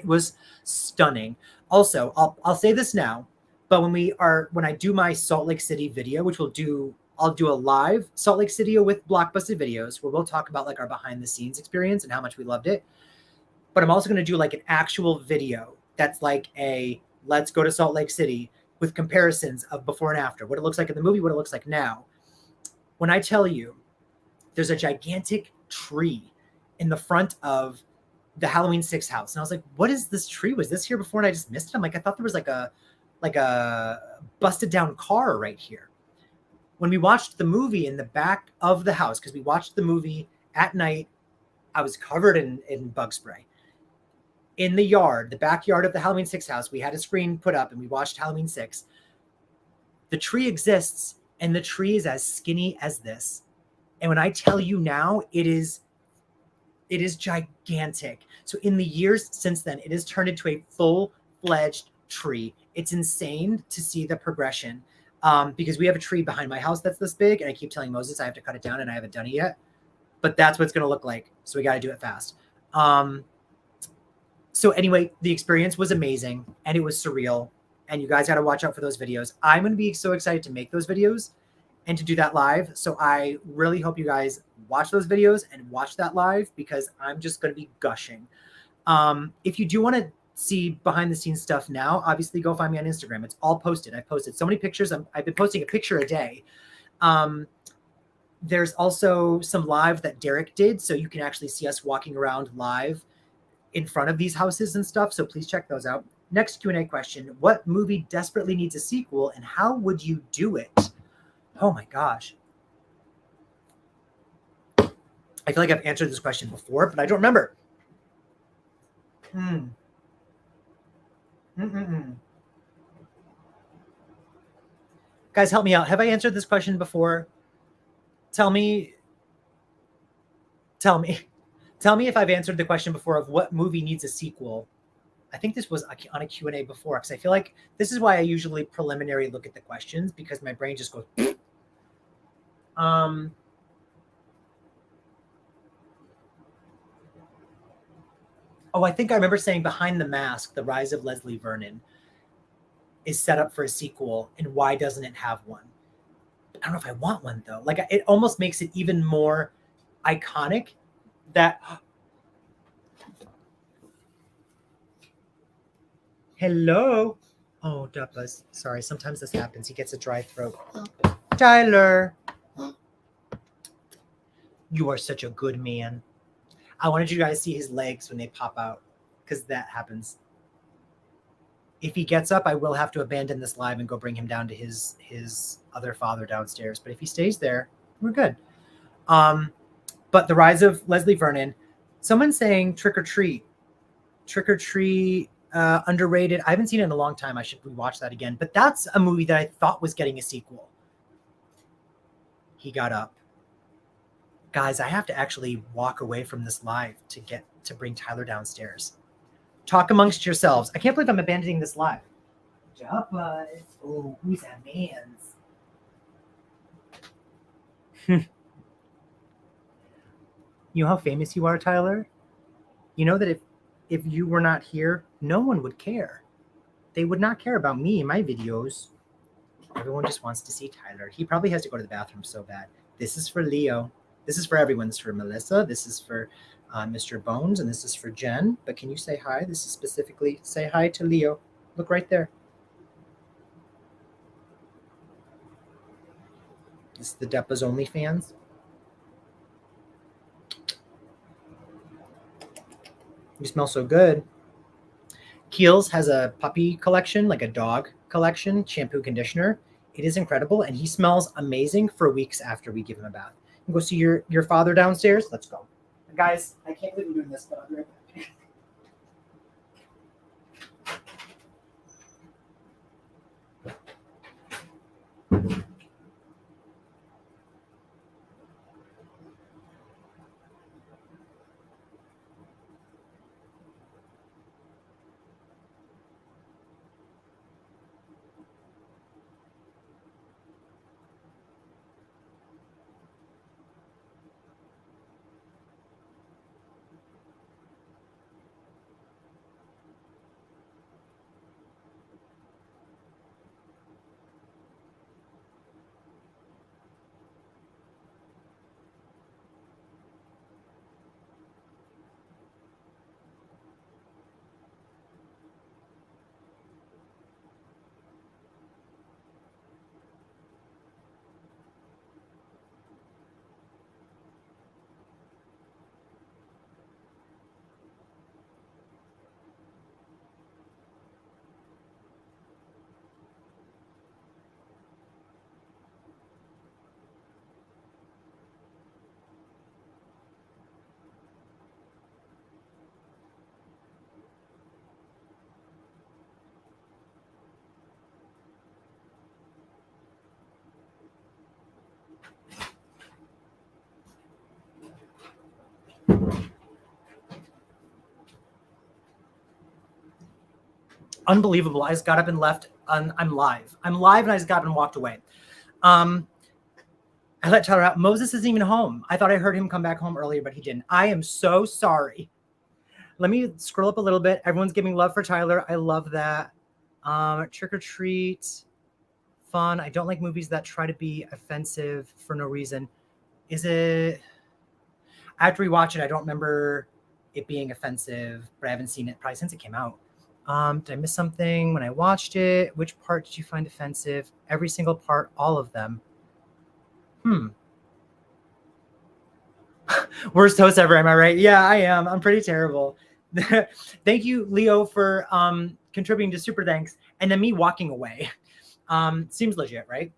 Speaker 1: was stunning. Also, I'll say this now, but when I do my Salt Lake City video, which I'll do a live Salt Lake City with Blockbusted videos where we'll talk about like our behind the scenes experience and how much we loved it. But I'm also going to do like an actual video that's like let's go to Salt Lake City with comparisons of before and after, what it looks like in the movie, what it looks like now. When I tell you there's a gigantic tree in the front of the Halloween 6 house. And I was like, what is this tree? Was this here before and I just missed it? I'm like, I thought there was like a busted down car right here. When we watched the movie in the back of the house, because we watched the movie at night, I was covered in bug spray. In the yard, the backyard of the Halloween 6 house, we had a screen put up and we watched Halloween 6. The tree exists, and the tree is as skinny as this. And when I tell you now, it is gigantic. So in the years since then, it has turned into a full-fledged tree. It's insane to see the progression, because we have a tree behind my house that's this big, and I keep telling Moses I have to cut it down, and I haven't done it yet. But that's what it's going to look like. So we got to do it fast. So anyway, the experience was amazing, and it was surreal. and you guys got to watch out for those videos. I'm going to be so excited to make those videos and to do that live. So I really hope you guys watch those videos and watch that live, because I'm just going to be gushing. If you do want to see behind the scenes stuff now, obviously go find me on Instagram. It's all posted. I've posted so many pictures. I've been posting a picture a day. There's also some live that Derek did, so you can actually see us walking around live in front of these houses and stuff. So please check those out. Next Q&A question: what movie desperately needs a sequel, and how would you do it? Oh my gosh. I feel like I've answered this question before, but I don't remember. Guys, help me out. Have I answered this question before? Tell me if I've answered the question before of what movie needs a sequel. I think this was on a Q&A before, because I feel like this is why I usually preliminary look at the questions, because my brain just goes. Oh, I think I remember saying Behind the Mask, The Rise of Leslie Vernon is set up for a sequel, and why doesn't it have one? I don't know if I want one, though. Like, it almost makes it even more iconic that... Hello? Oh, Duppas. Sorry, sometimes this happens. He gets a dry throat. Tyler! You are such a good man. I wanted you guys to see his legs when they pop out, because that happens. If he gets up, I will have to abandon this live and go bring him down to his other father downstairs. But if he stays there, we're good. But The Rise of Leslie Vernon. Someone's saying Trick or Treat. Trick or Treat, underrated. I haven't seen it in a long time. I should rewatch that again. But that's a movie that I thought was getting a sequel. He got up. Guys, I have to actually walk away from this live to bring Tyler downstairs. Talk amongst yourselves. I can't believe I'm abandoning this live. Oh, who's that man's? You know how famous you are, Tyler? You know that if you were not here, no one would care. They would not care about me and my videos. Everyone just wants to see Tyler. He probably has to go to the bathroom so bad. This is for Leo. This is for everyone. This is for Melissa. This is for Mr. Bones. And this is for Jen. But can you say hi? This is specifically, say hi to Leo. Look right there. This is the Deppa's OnlyFans. You smell so good. Keels has a puppy collection, like a dog collection, shampoo, conditioner. It is incredible. And he smells amazing for weeks after we give him a bath. Go see your father downstairs. Let's go. Guys, I can't believe I'm doing this, but I'll be right back. Unbelievable. I just got up and left. I'm live. I'm live and I just got up and walked away. I let Tyler out. Moses isn't even home. I thought I heard him come back home earlier, but he didn't. I am so sorry. Let me scroll up a little bit. Everyone's giving love for Tyler. I love that. Trick or Treat, fun. I don't like movies that try to be offensive for no reason. Is it? I have to rewatch it. I don't remember it being offensive, but I haven't seen it probably since it came out. Did I miss something when I watched it? Which part did you find offensive? Every single part, all of them. Worst host ever, am I right? Yeah, I am. I'm pretty terrible. Thank you, Leo, for contributing to Super Thanks, and then me walking away. Seems legit, right?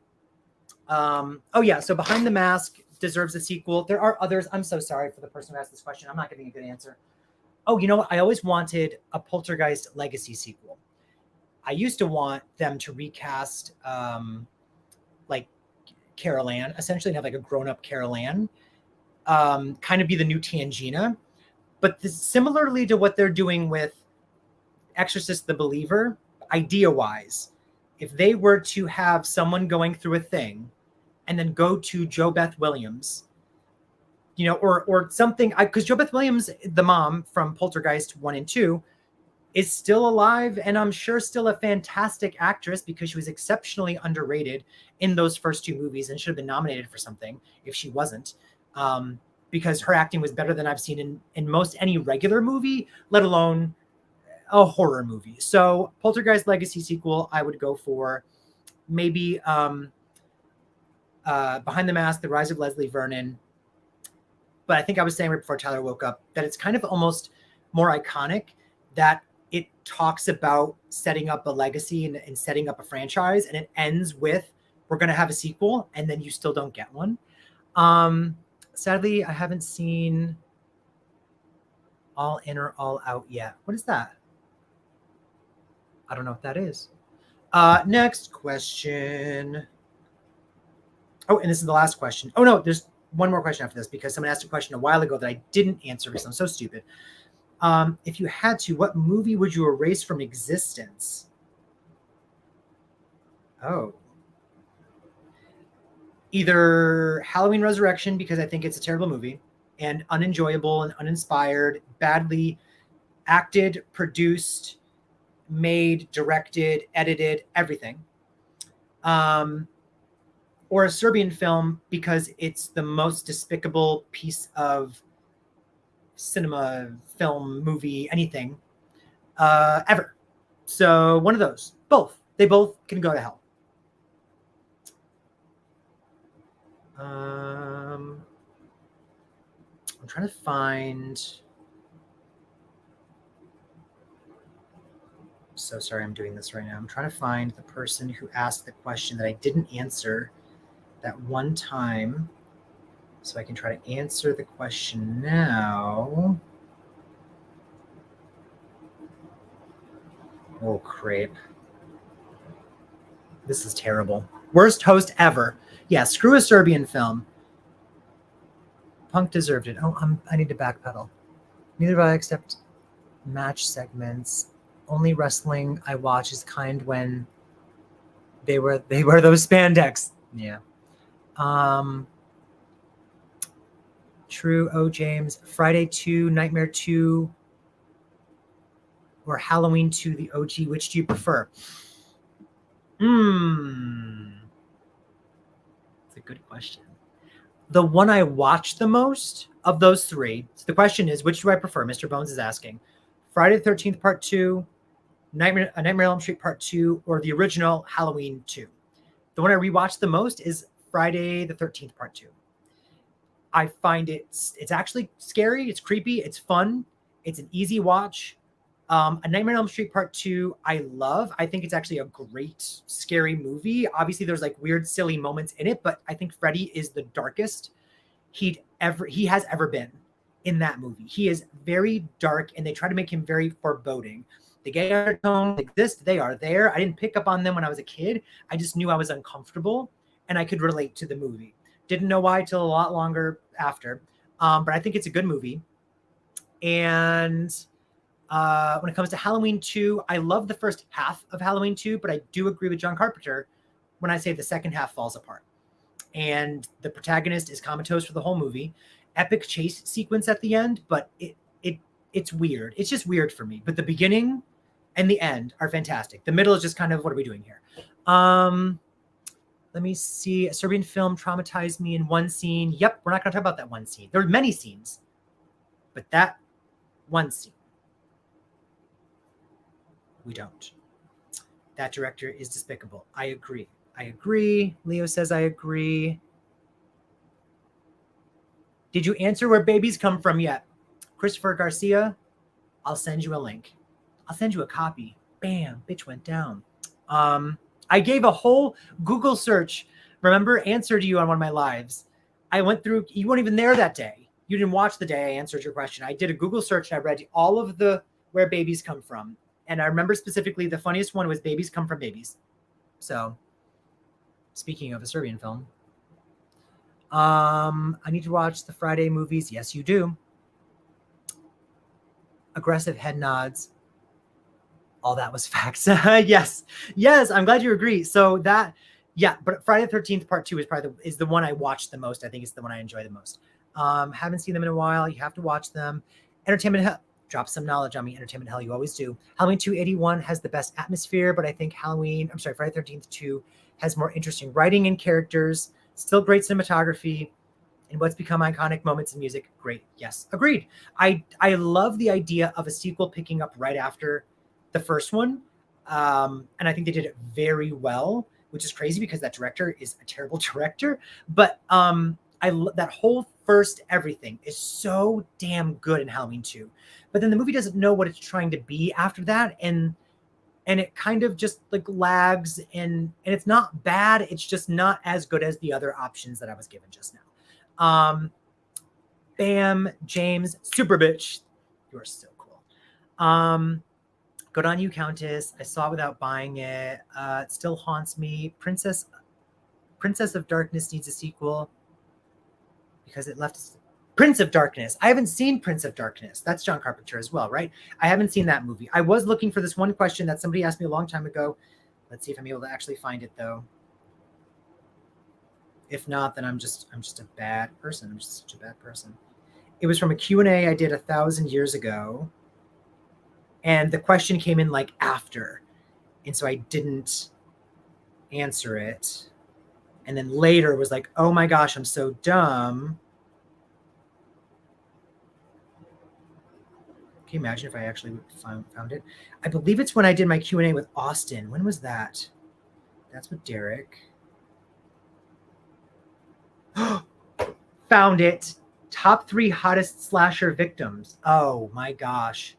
Speaker 1: Oh yeah, so Behind the Mask deserves a sequel. There are others. I'm so sorry for the person who asked this question. I'm not giving a good answer. Oh, you know what? I always wanted a Poltergeist Legacy sequel. I used to want them to recast like Carol Ann, essentially have like a grown-up Carol Ann, kind of be the new Tangina. But similarly to what they're doing with Exorcist the Believer, idea-wise, if they were to have someone going through a thing and then go to Jo Beth Williams, you know, or something, because Jo Beth Williams, the mom from Poltergeist 1 and 2, is still alive, and I'm sure still a fantastic actress because she was exceptionally underrated in those first two movies and should have been nominated for something if she wasn't, because her acting was better than I've seen in most any regular movie, let alone a horror movie. So Poltergeist Legacy sequel, I would go for maybe Behind the Mask, The Rise of Leslie Vernon. But I think I was saying right before Tyler woke up that it's kind of almost more iconic that it talks about setting up a legacy and setting up a franchise, and it ends with, we're going to have a sequel, and then you still don't get one. Sadly, I haven't seen All In or All Out yet. What is that? I don't know what that is. Next question. Oh, and this is the last question. Oh, no, there's one more question after this because someone asked a question a while ago that I didn't answer because I'm so stupid. If you had to, what movie would you erase from existence? Oh. Either Halloween Resurrection, because I think it's a terrible movie and unenjoyable and uninspired, badly acted, produced, made, directed, edited, everything. Or a Serbian film because it's the most despicable piece of cinema, film, movie, anything ever. So one of those. Both. They both can go to hell. I'm trying to find... So sorry I'm doing this right now. I'm trying to find the person who asked the question that I didn't answer that one time so I can try to answer the question now. Oh, crap. This is terrible. Worst host ever. Yeah, screw a Serbian film. Punk deserved it. Oh, I need to backpedal. Neither do I, except match segments. Only wrestling I watch is kind when they wear those spandex. Yeah. True. Oh, James. Friday 2, Nightmare 2, or Halloween 2, the OG. Which do you prefer? It's a good question. The one I watch the most of those three. So the question is, which do I prefer? Mr. Bones is asking. Friday the 13th Part 2, Nightmare on Elm Street Part 2, or the original Halloween 2. The one I rewatch the most is Friday the 13th Part 2. I find it's actually scary. It's creepy. It's fun. It's an easy watch. A Nightmare on Elm Street Part 2, I love. I think it's actually a great, scary movie. Obviously, there's like weird, silly moments in it, but I think Freddy is the darkest he has ever been in that movie. He is very dark, and they try to make him very foreboding. The gay undertone exist. They are there. I didn't pick up on them when I was a kid. I just knew I was uncomfortable, and I could relate to the movie. Didn't know why till a lot longer after. But I think it's a good movie. And when it comes to Halloween 2, I love the first half of Halloween 2, but I do agree with John Carpenter when I say the second half falls apart. And the protagonist is comatose for the whole movie. Epic chase sequence at the end, but it's weird. It's just weird for me. But the beginning and the end are fantastic. The middle is just kind of, what are we doing here? Let me see. A Serbian film traumatized me in one scene. Yep, we're not going to talk about that one scene. There are many scenes, but that one scene, we don't. That director is despicable. I agree. I agree. Leo says I agree. Did you answer where babies come from yet? Christopher Garcia, I'll send you a link. I'll send you a copy. Bam, bitch went down. I gave a whole Google search. Remember, answer to you on one of my lives. I went through, you weren't even there that day. You didn't watch the day I answered your question. I did a Google search and I read all of the where babies come from. And I remember specifically the funniest one was babies come from babies. So speaking of a Serbian film, I need to watch the Friday movies. Yes, you do. Aggressive head nods. All that was facts. Yes. I'm glad you agree. So that, yeah, but Friday the 13th part 2 is probably is the one I watched the most. I think it's the one I enjoy the most. Haven't seen them in a while. You have to watch them. Entertainment Hell. Drop some knowledge on me. Entertainment Hell. You always do. Halloween 281 has the best atmosphere, but I think Friday the 13th 2 has more interesting writing and characters. Still great cinematography. And what's become iconic moments in music. Great. Yes. Agreed. I love the idea of a sequel picking up right after the first one. And I think they did it very well, which is crazy because that director is a terrible director. But that whole first everything is so damn good in Halloween 2. But then the movie doesn't know what it's trying to be after that. And it kind of just like lags and it's not bad. It's just not as good as the other options that I was given just now. Bam, James, super bitch. You are so cool. Good on you, Countess. I saw it without buying it. It still haunts me. Princess of Darkness needs a sequel because it left Prince of Darkness. I haven't seen Prince of Darkness. That's John Carpenter as well, right? I haven't seen that movie. I was looking for this one question that somebody asked me a long time ago. Let's see if I'm able to actually find it though. If not, then I'm just a bad person. I'm just such a bad person. It was from a Q&A I did 1,000 years ago. And the question came in like after. And so I didn't answer it. And then later was like, oh my gosh, I'm so dumb. Can you imagine if I actually found it? I believe it's when I did my Q&A with Austin. When was that? That's with Derek. Found it. Top 3 hottest slasher victims. Oh my gosh.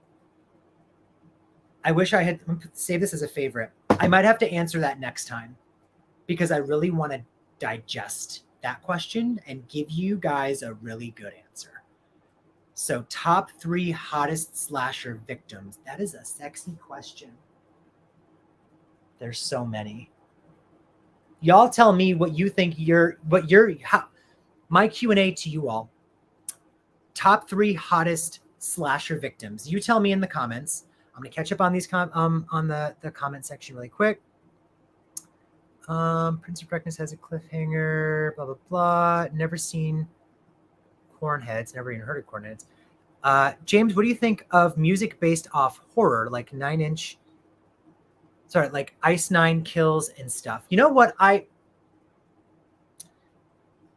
Speaker 1: I wish I had saved this as a favorite. I might have to answer that next time because I really want to digest that question and give you guys a really good answer. So top 3 hottest slasher victims. That is a sexy question. There's so many. Y'all tell me what you think my Q&A to you all. Top 3 hottest slasher victims. You tell me in the comments. I'm going to catch up on these on the comment section really quick. Prince of Darkness has a cliffhanger, blah, blah, blah. Never seen Cornheads. Never even heard of Cornheads. James, what do you think of music based off horror, like like Ice Nine Kills and stuff? You know what?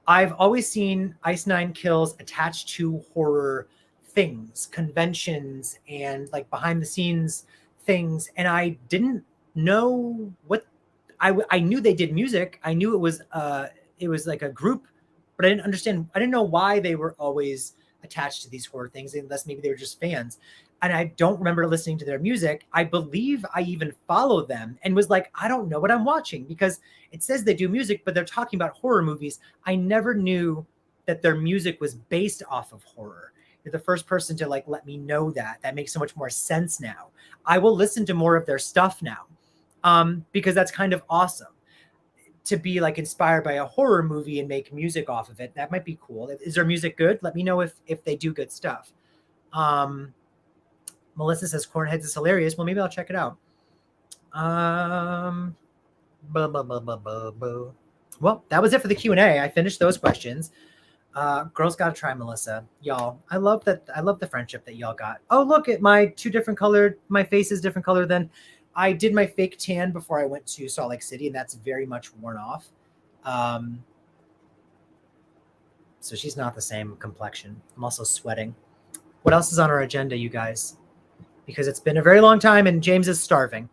Speaker 1: I've always seen Ice Nine Kills attached to horror things, conventions, and like behind the scenes things. And I didn't know what I knew they did music. I knew it was like a group, but I didn't understand. I didn't know why they were always attached to these horror things, unless maybe they were just fans. And I don't remember listening to their music. I believe I even followed them and was like, I don't know what I'm watching because it says they do music, but they're talking about horror movies. I never knew that their music was based off of horror. You're the first person to like let me know that. That makes so much more sense now. I will listen to more of their stuff now because that's kind of awesome to be like inspired by a horror movie and make music off of it. That might be cool. Is their music good? Let me know if they do good stuff. Melissa says Cornheads is hilarious. Well, maybe I'll check it out. Well, that was it for the Q&A. I finished those questions. Girls gotta try Melissa. Y'all, I love that. I love the friendship that y'all got. Oh, look at my two different colored. My face is different color than I did my fake tan before I went to Salt Lake City, and that's very much worn off. So she's not the same complexion. I'm also sweating. What else is on our agenda, you guys? Because it's been a very long time and James is starving.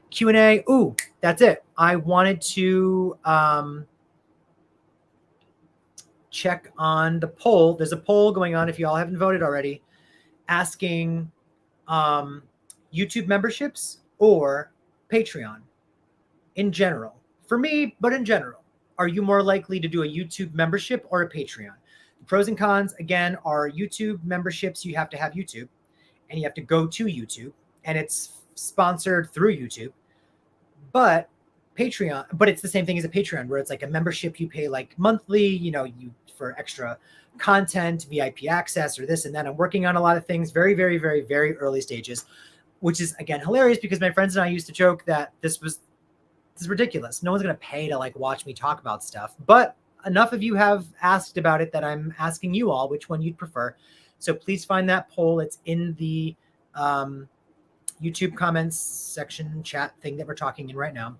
Speaker 1: Q&A. Ooh, that's it. I wanted to check on the poll. There's a poll going on, if you all haven't voted already, asking YouTube memberships or Patreon in general. For me, but in general, are you more likely to do a YouTube membership or a Patreon? The pros and cons, again, are YouTube memberships. You have to have YouTube and you have to go to YouTube and it's sponsored through YouTube. But Patreon, but it's the same thing as a Patreon where it's like a membership you pay like monthly, you know, you for extra content, VIP access or this and that. I'm working on a lot of things, very, very, very, very early stages, which is again hilarious because my friends and I used to joke that this is ridiculous. No one's going to pay to like watch me talk about stuff, but enough of you have asked about it that I'm asking you all which one you'd prefer. So please find that poll. It's in the YouTube comments section chat thing that we're talking in right now.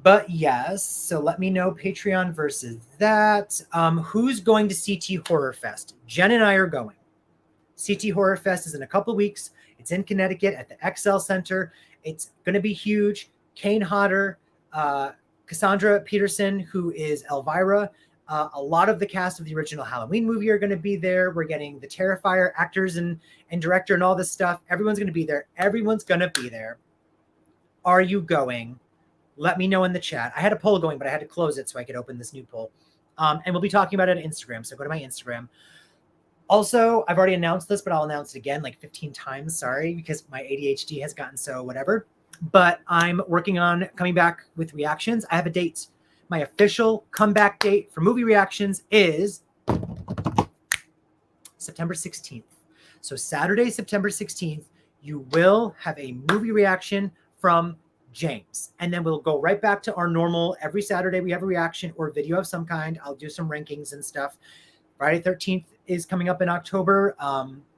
Speaker 1: But yes, so let me know Patreon versus that. Who's going to CT Horror Fest? Jen and I are going. CT Horror Fest is in a couple weeks. It's in Connecticut at the XL Center. It's going to be huge. Kane Hodder, Cassandra Peterson, who is Elvira. A lot of the cast of the original Halloween movie are going to be there. We're getting the Terrifier actors and director and all this stuff. Everyone's going to be there. Everyone's going to be there. Are you going? Let me know in the chat. I had a poll going, but I had to close it so I could open this new poll. And we'll be talking about it on Instagram. So go to my Instagram. Also, I've already announced this, but I'll announce it again like 15 times. Sorry, because my ADHD has gotten so whatever. But I'm working on coming back with reactions. I have a date. My official comeback date for movie reactions is September 16th. So Saturday, September 16th, you will have a movie reaction from James. And then we'll go right back to our normal, every Saturday we have a reaction or video of some kind. I'll do some rankings and stuff. Friday 13th is coming up in October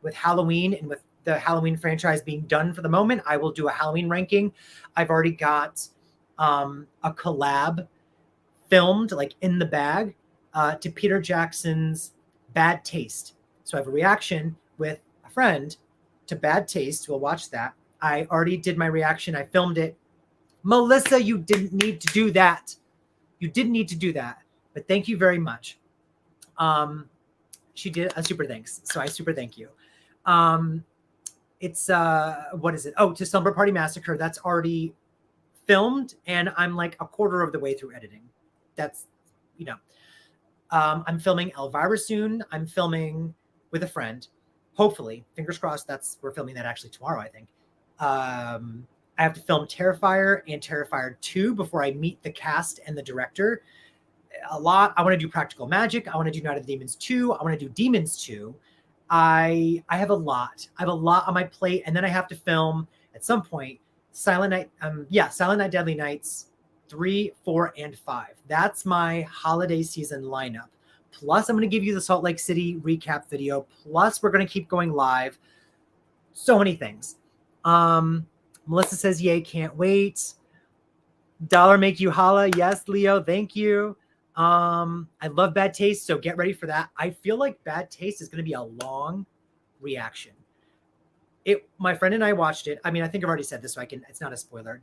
Speaker 1: with Halloween and with the Halloween franchise being done for the moment. I will do a Halloween ranking. I've already got a collab filmed like in the bag to Peter Jackson's Bad Taste. So I have a reaction with a friend to Bad Taste. We'll watch that. I already did my reaction. I filmed it. Melissa, you didn't need to do that. You didn't need to do that. But thank you very much. She did a super thanks. So I super thank you. It's what is it? Oh, to Slumber Party Massacre. That's already filmed and I'm like a quarter of the way through editing. That's, you know, I'm filming Elvira soon. I'm filming with a friend. Hopefully, fingers crossed. We're filming that actually tomorrow, I think. I have to film Terrifier and Terrifier 2 before I meet the cast and the director. A lot. I want to do Practical Magic. I want to do Night of the Demons 2. I want to do Demons 2. I have a lot. I have a lot on my plate, and then I have to film at some point Silent Night. Silent Night, Deadly Nights 3, 4, and 5. That's my holiday season lineup. Plus, I'm going to give you the Salt Lake City recap video. Plus, we're going to keep going live. So many things. Melissa says, yay, can't wait. Dollar make you holla. Yes, Leo, thank you. I love Bad Taste, so get ready for that. I feel like Bad Taste is going to be a long reaction. My friend and I watched it. I mean, I think I've already said this, so it's not a spoiler.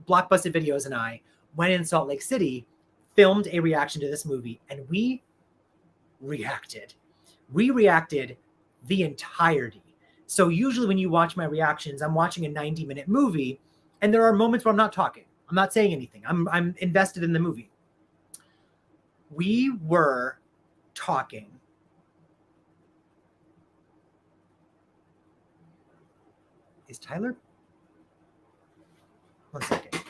Speaker 1: Blockbusted Videos and I went in Salt Lake City, filmed a reaction to this movie, and we reacted. We reacted the entirety. So usually when you watch my reactions, I'm watching a 90-minute movie, and there are moments where I'm not talking. I'm not saying anything. I'm invested in the movie. We were talking. Is Tyler? One second.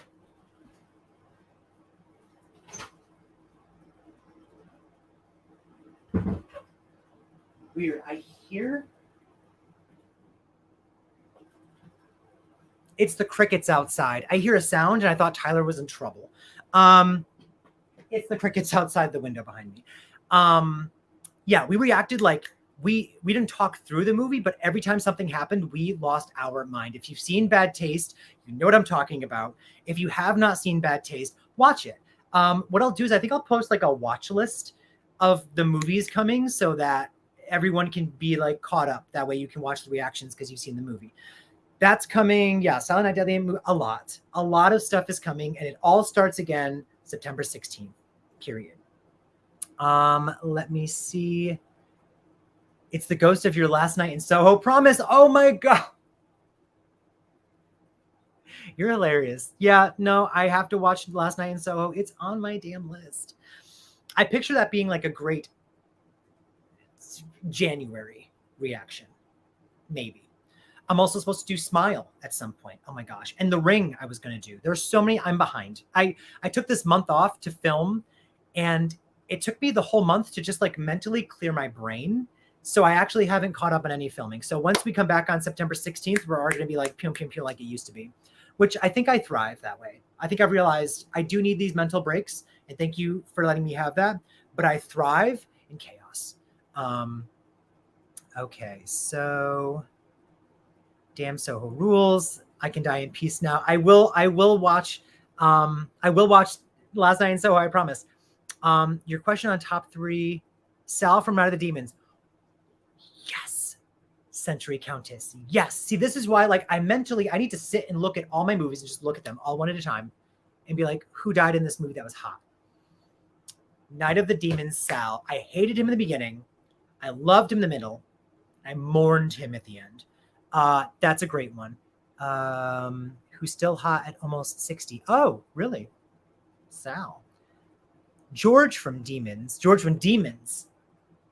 Speaker 1: Weird. I hear. It's the crickets outside. I hear a sound and I thought Tyler was in trouble. It's the crickets outside the window behind me. Yeah, we reacted like we didn't talk through the movie, but every time something happened, we lost our mind. If you've seen Bad Taste, you know what I'm talking about. If you have not seen Bad Taste, watch it. What I'll do is I think I'll post like a watch list of the movies coming so that everyone can be like caught up. That way you can watch the reactions because you've seen the movie. That's coming. Yeah, Silent Night, Deadly Night, a lot of stuff is coming, and it all starts again September 16th, period. Let me see. It's the ghost of your last night in Soho. Promise. Oh my God. You're hilarious. Yeah, no, I have to watch Last Night in Soho. It's on my damn list. I picture that being like a great January reaction. Maybe. I'm also supposed to do Smile at some point. Oh my gosh. And The Ring I was going to do. There's so many. I'm behind. I took this month off to film, and it took me the whole month to just like mentally clear my brain. So I actually haven't caught up on any filming. So once we come back on September 16th, we're already going to be like pew, pew, pew like it used to be, which I think I thrive that way. I think I've realized I do need these mental breaks, and thank you for letting me have that, but I thrive in chaos. Okay, so damn Soho rules. I can die in peace now. I will watch Last Night in Soho, I promise. Your question on top 3, Sal from Night of the Demons. Yes. Century Countess. Yes. See, this is why like I need to sit and look at all my movies and just look at them all one at a time and be like, who died in this movie that was hot? Night of the Demons, Sal. I hated him in the beginning. I loved him in the middle. I mourned him at the end. That's a great one. Who's still hot at almost 60. Oh, really? Sal. George from Demons.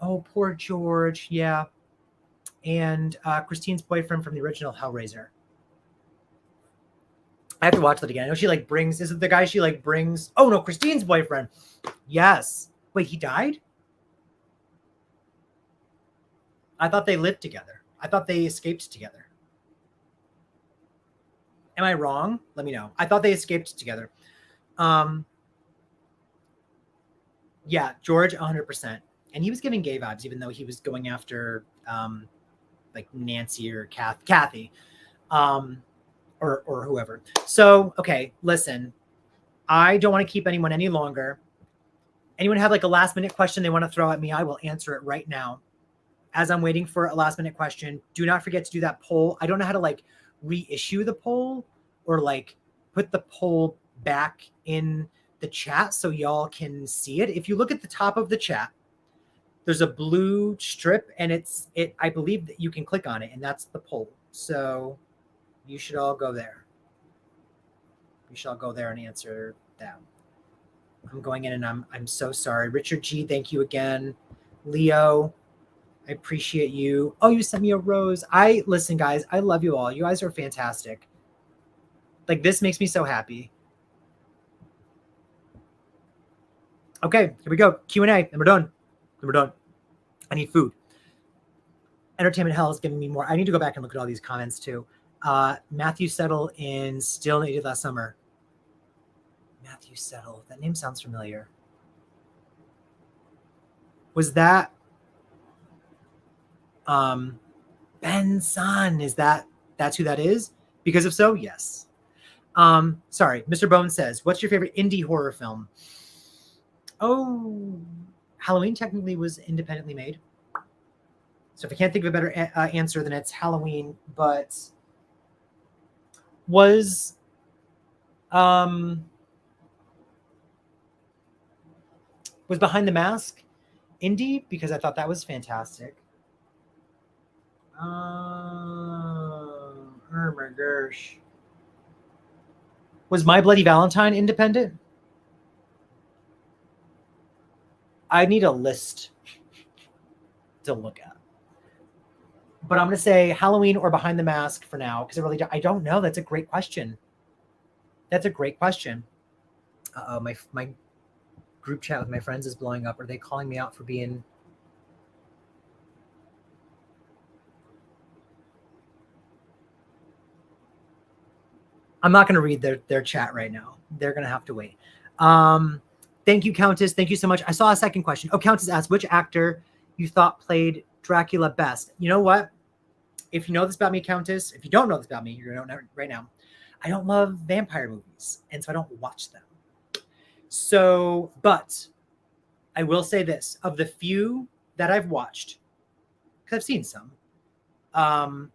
Speaker 1: Oh, poor George. Yeah. And Christine's boyfriend from the original Hellraiser. I have to watch that again. I know she like brings, is it the guy she like brings? Oh no, Christine's boyfriend. Yes. Wait, he died? I thought they lived together. I thought they escaped together. Am I wrong? Let me know. I thought they escaped together. Yeah, George, 100%. And he was giving gay vibes, even though he was going after like Nancy or Kathy, or whoever. So, okay, listen. I don't want to keep anyone any longer. Anyone have like a last minute question they want to throw at me? I will answer it right now. As I'm waiting for a last minute question, do not forget to do that poll. I don't know how to like reissue the poll or like put the poll back in the chat so y'all can see it. If you look at the top of the chat, there's a blue strip, and I believe that you can click on it, and that's the poll. So you should all go there. You should all go there and answer that. I'm going in, and I'm so sorry. Richard G, thank you again. Leo, I appreciate you. Oh, you sent me a rose. Listen, guys, I love you all. You guys are fantastic. Like, this makes me so happy. Okay, here we go. Q&A, and we're done. I need food. Entertainment Hell is giving me more. I need to go back and look at all these comments too. Matthew Settle in Still Needed Last Summer. Matthew Settle. That name sounds familiar. Was that Ben's son? That's who that is? Because if so, yes. Sorry, Mr. Bone says, what's your favorite indie horror film? Oh, Halloween technically was independently made. So if I can't think of a better answer, then it's Halloween. But was Behind the Mask indie? Because I thought that was fantastic. Oh my gosh. Was My Bloody Valentine independent? I need a list to look at. But I'm going to say Halloween or Behind the Mask for now, because I don't know. That's a great question. Uh-oh, my group chat with my friends is blowing up. Are they calling me out for being... I'm not going to read their chat right now. They're going to have to wait. Thank you, Countess. Thank you so much. I saw a second question. Oh, Countess asked, which actor you thought played Dracula best? You know what? If you know this about me, Countess, if you don't know this about me, you're going to know right now. I don't love vampire movies, and so I don't watch them. So, but I will say this. Of the few that I've watched, because I've seen some, I'm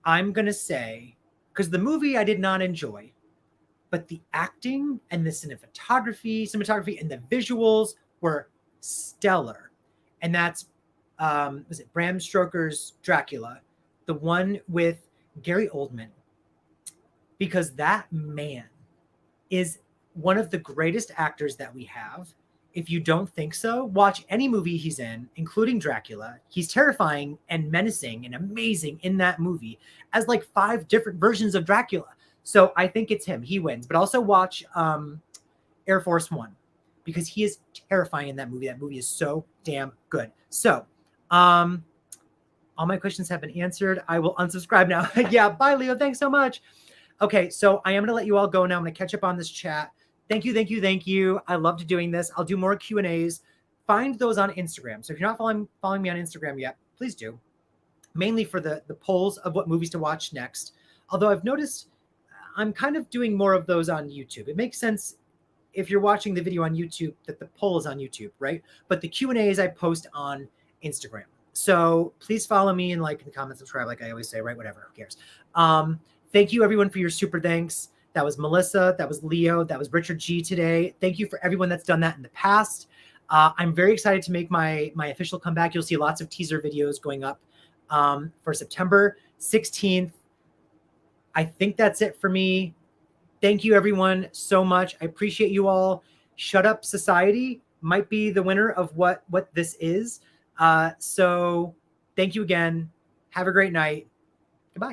Speaker 1: going to say, because the movie I did not enjoy, but the acting and the cinematography and the visuals were stellar. And that's, was it Bram Stoker's Dracula, the one with Gary Oldman, because that man is one of the greatest actors that we have. If you don't think so, watch any movie he's in, including Dracula. He's terrifying and menacing and amazing in that movie as like 5 different versions of Dracula. So I think it's him. He wins. But also watch Air Force One, because he is terrifying in that movie. That movie is so damn good. So all my questions have been answered. I will unsubscribe now. Yeah, bye, Leo. Thanks so much. Okay, so I am going to let you all go now. I'm going to catch up on this chat. Thank you, thank you, thank you. I loved doing this. I'll do more Q&As. Find those on Instagram. So if you're not following me on Instagram yet, please do. Mainly for the polls of what movies to watch next. Although I've noticed I'm kind of doing more of those on YouTube. It makes sense if you're watching the video on YouTube that the poll is on YouTube, right? But the Q&As I post on Instagram. So please follow me and like in the comments, subscribe, like I always say, right? Whatever, who cares? Thank you everyone for your super thanks. That was Melissa, that was Leo, that was Richard G today. Thank you for everyone that's done that in the past. I'm very excited to make my official comeback. You'll see lots of teaser videos going up for September 16th. I think that's it for me. Thank you everyone so much. I appreciate you all. Shut Up Society might be the winner of what this is. So thank you again. Have a great night.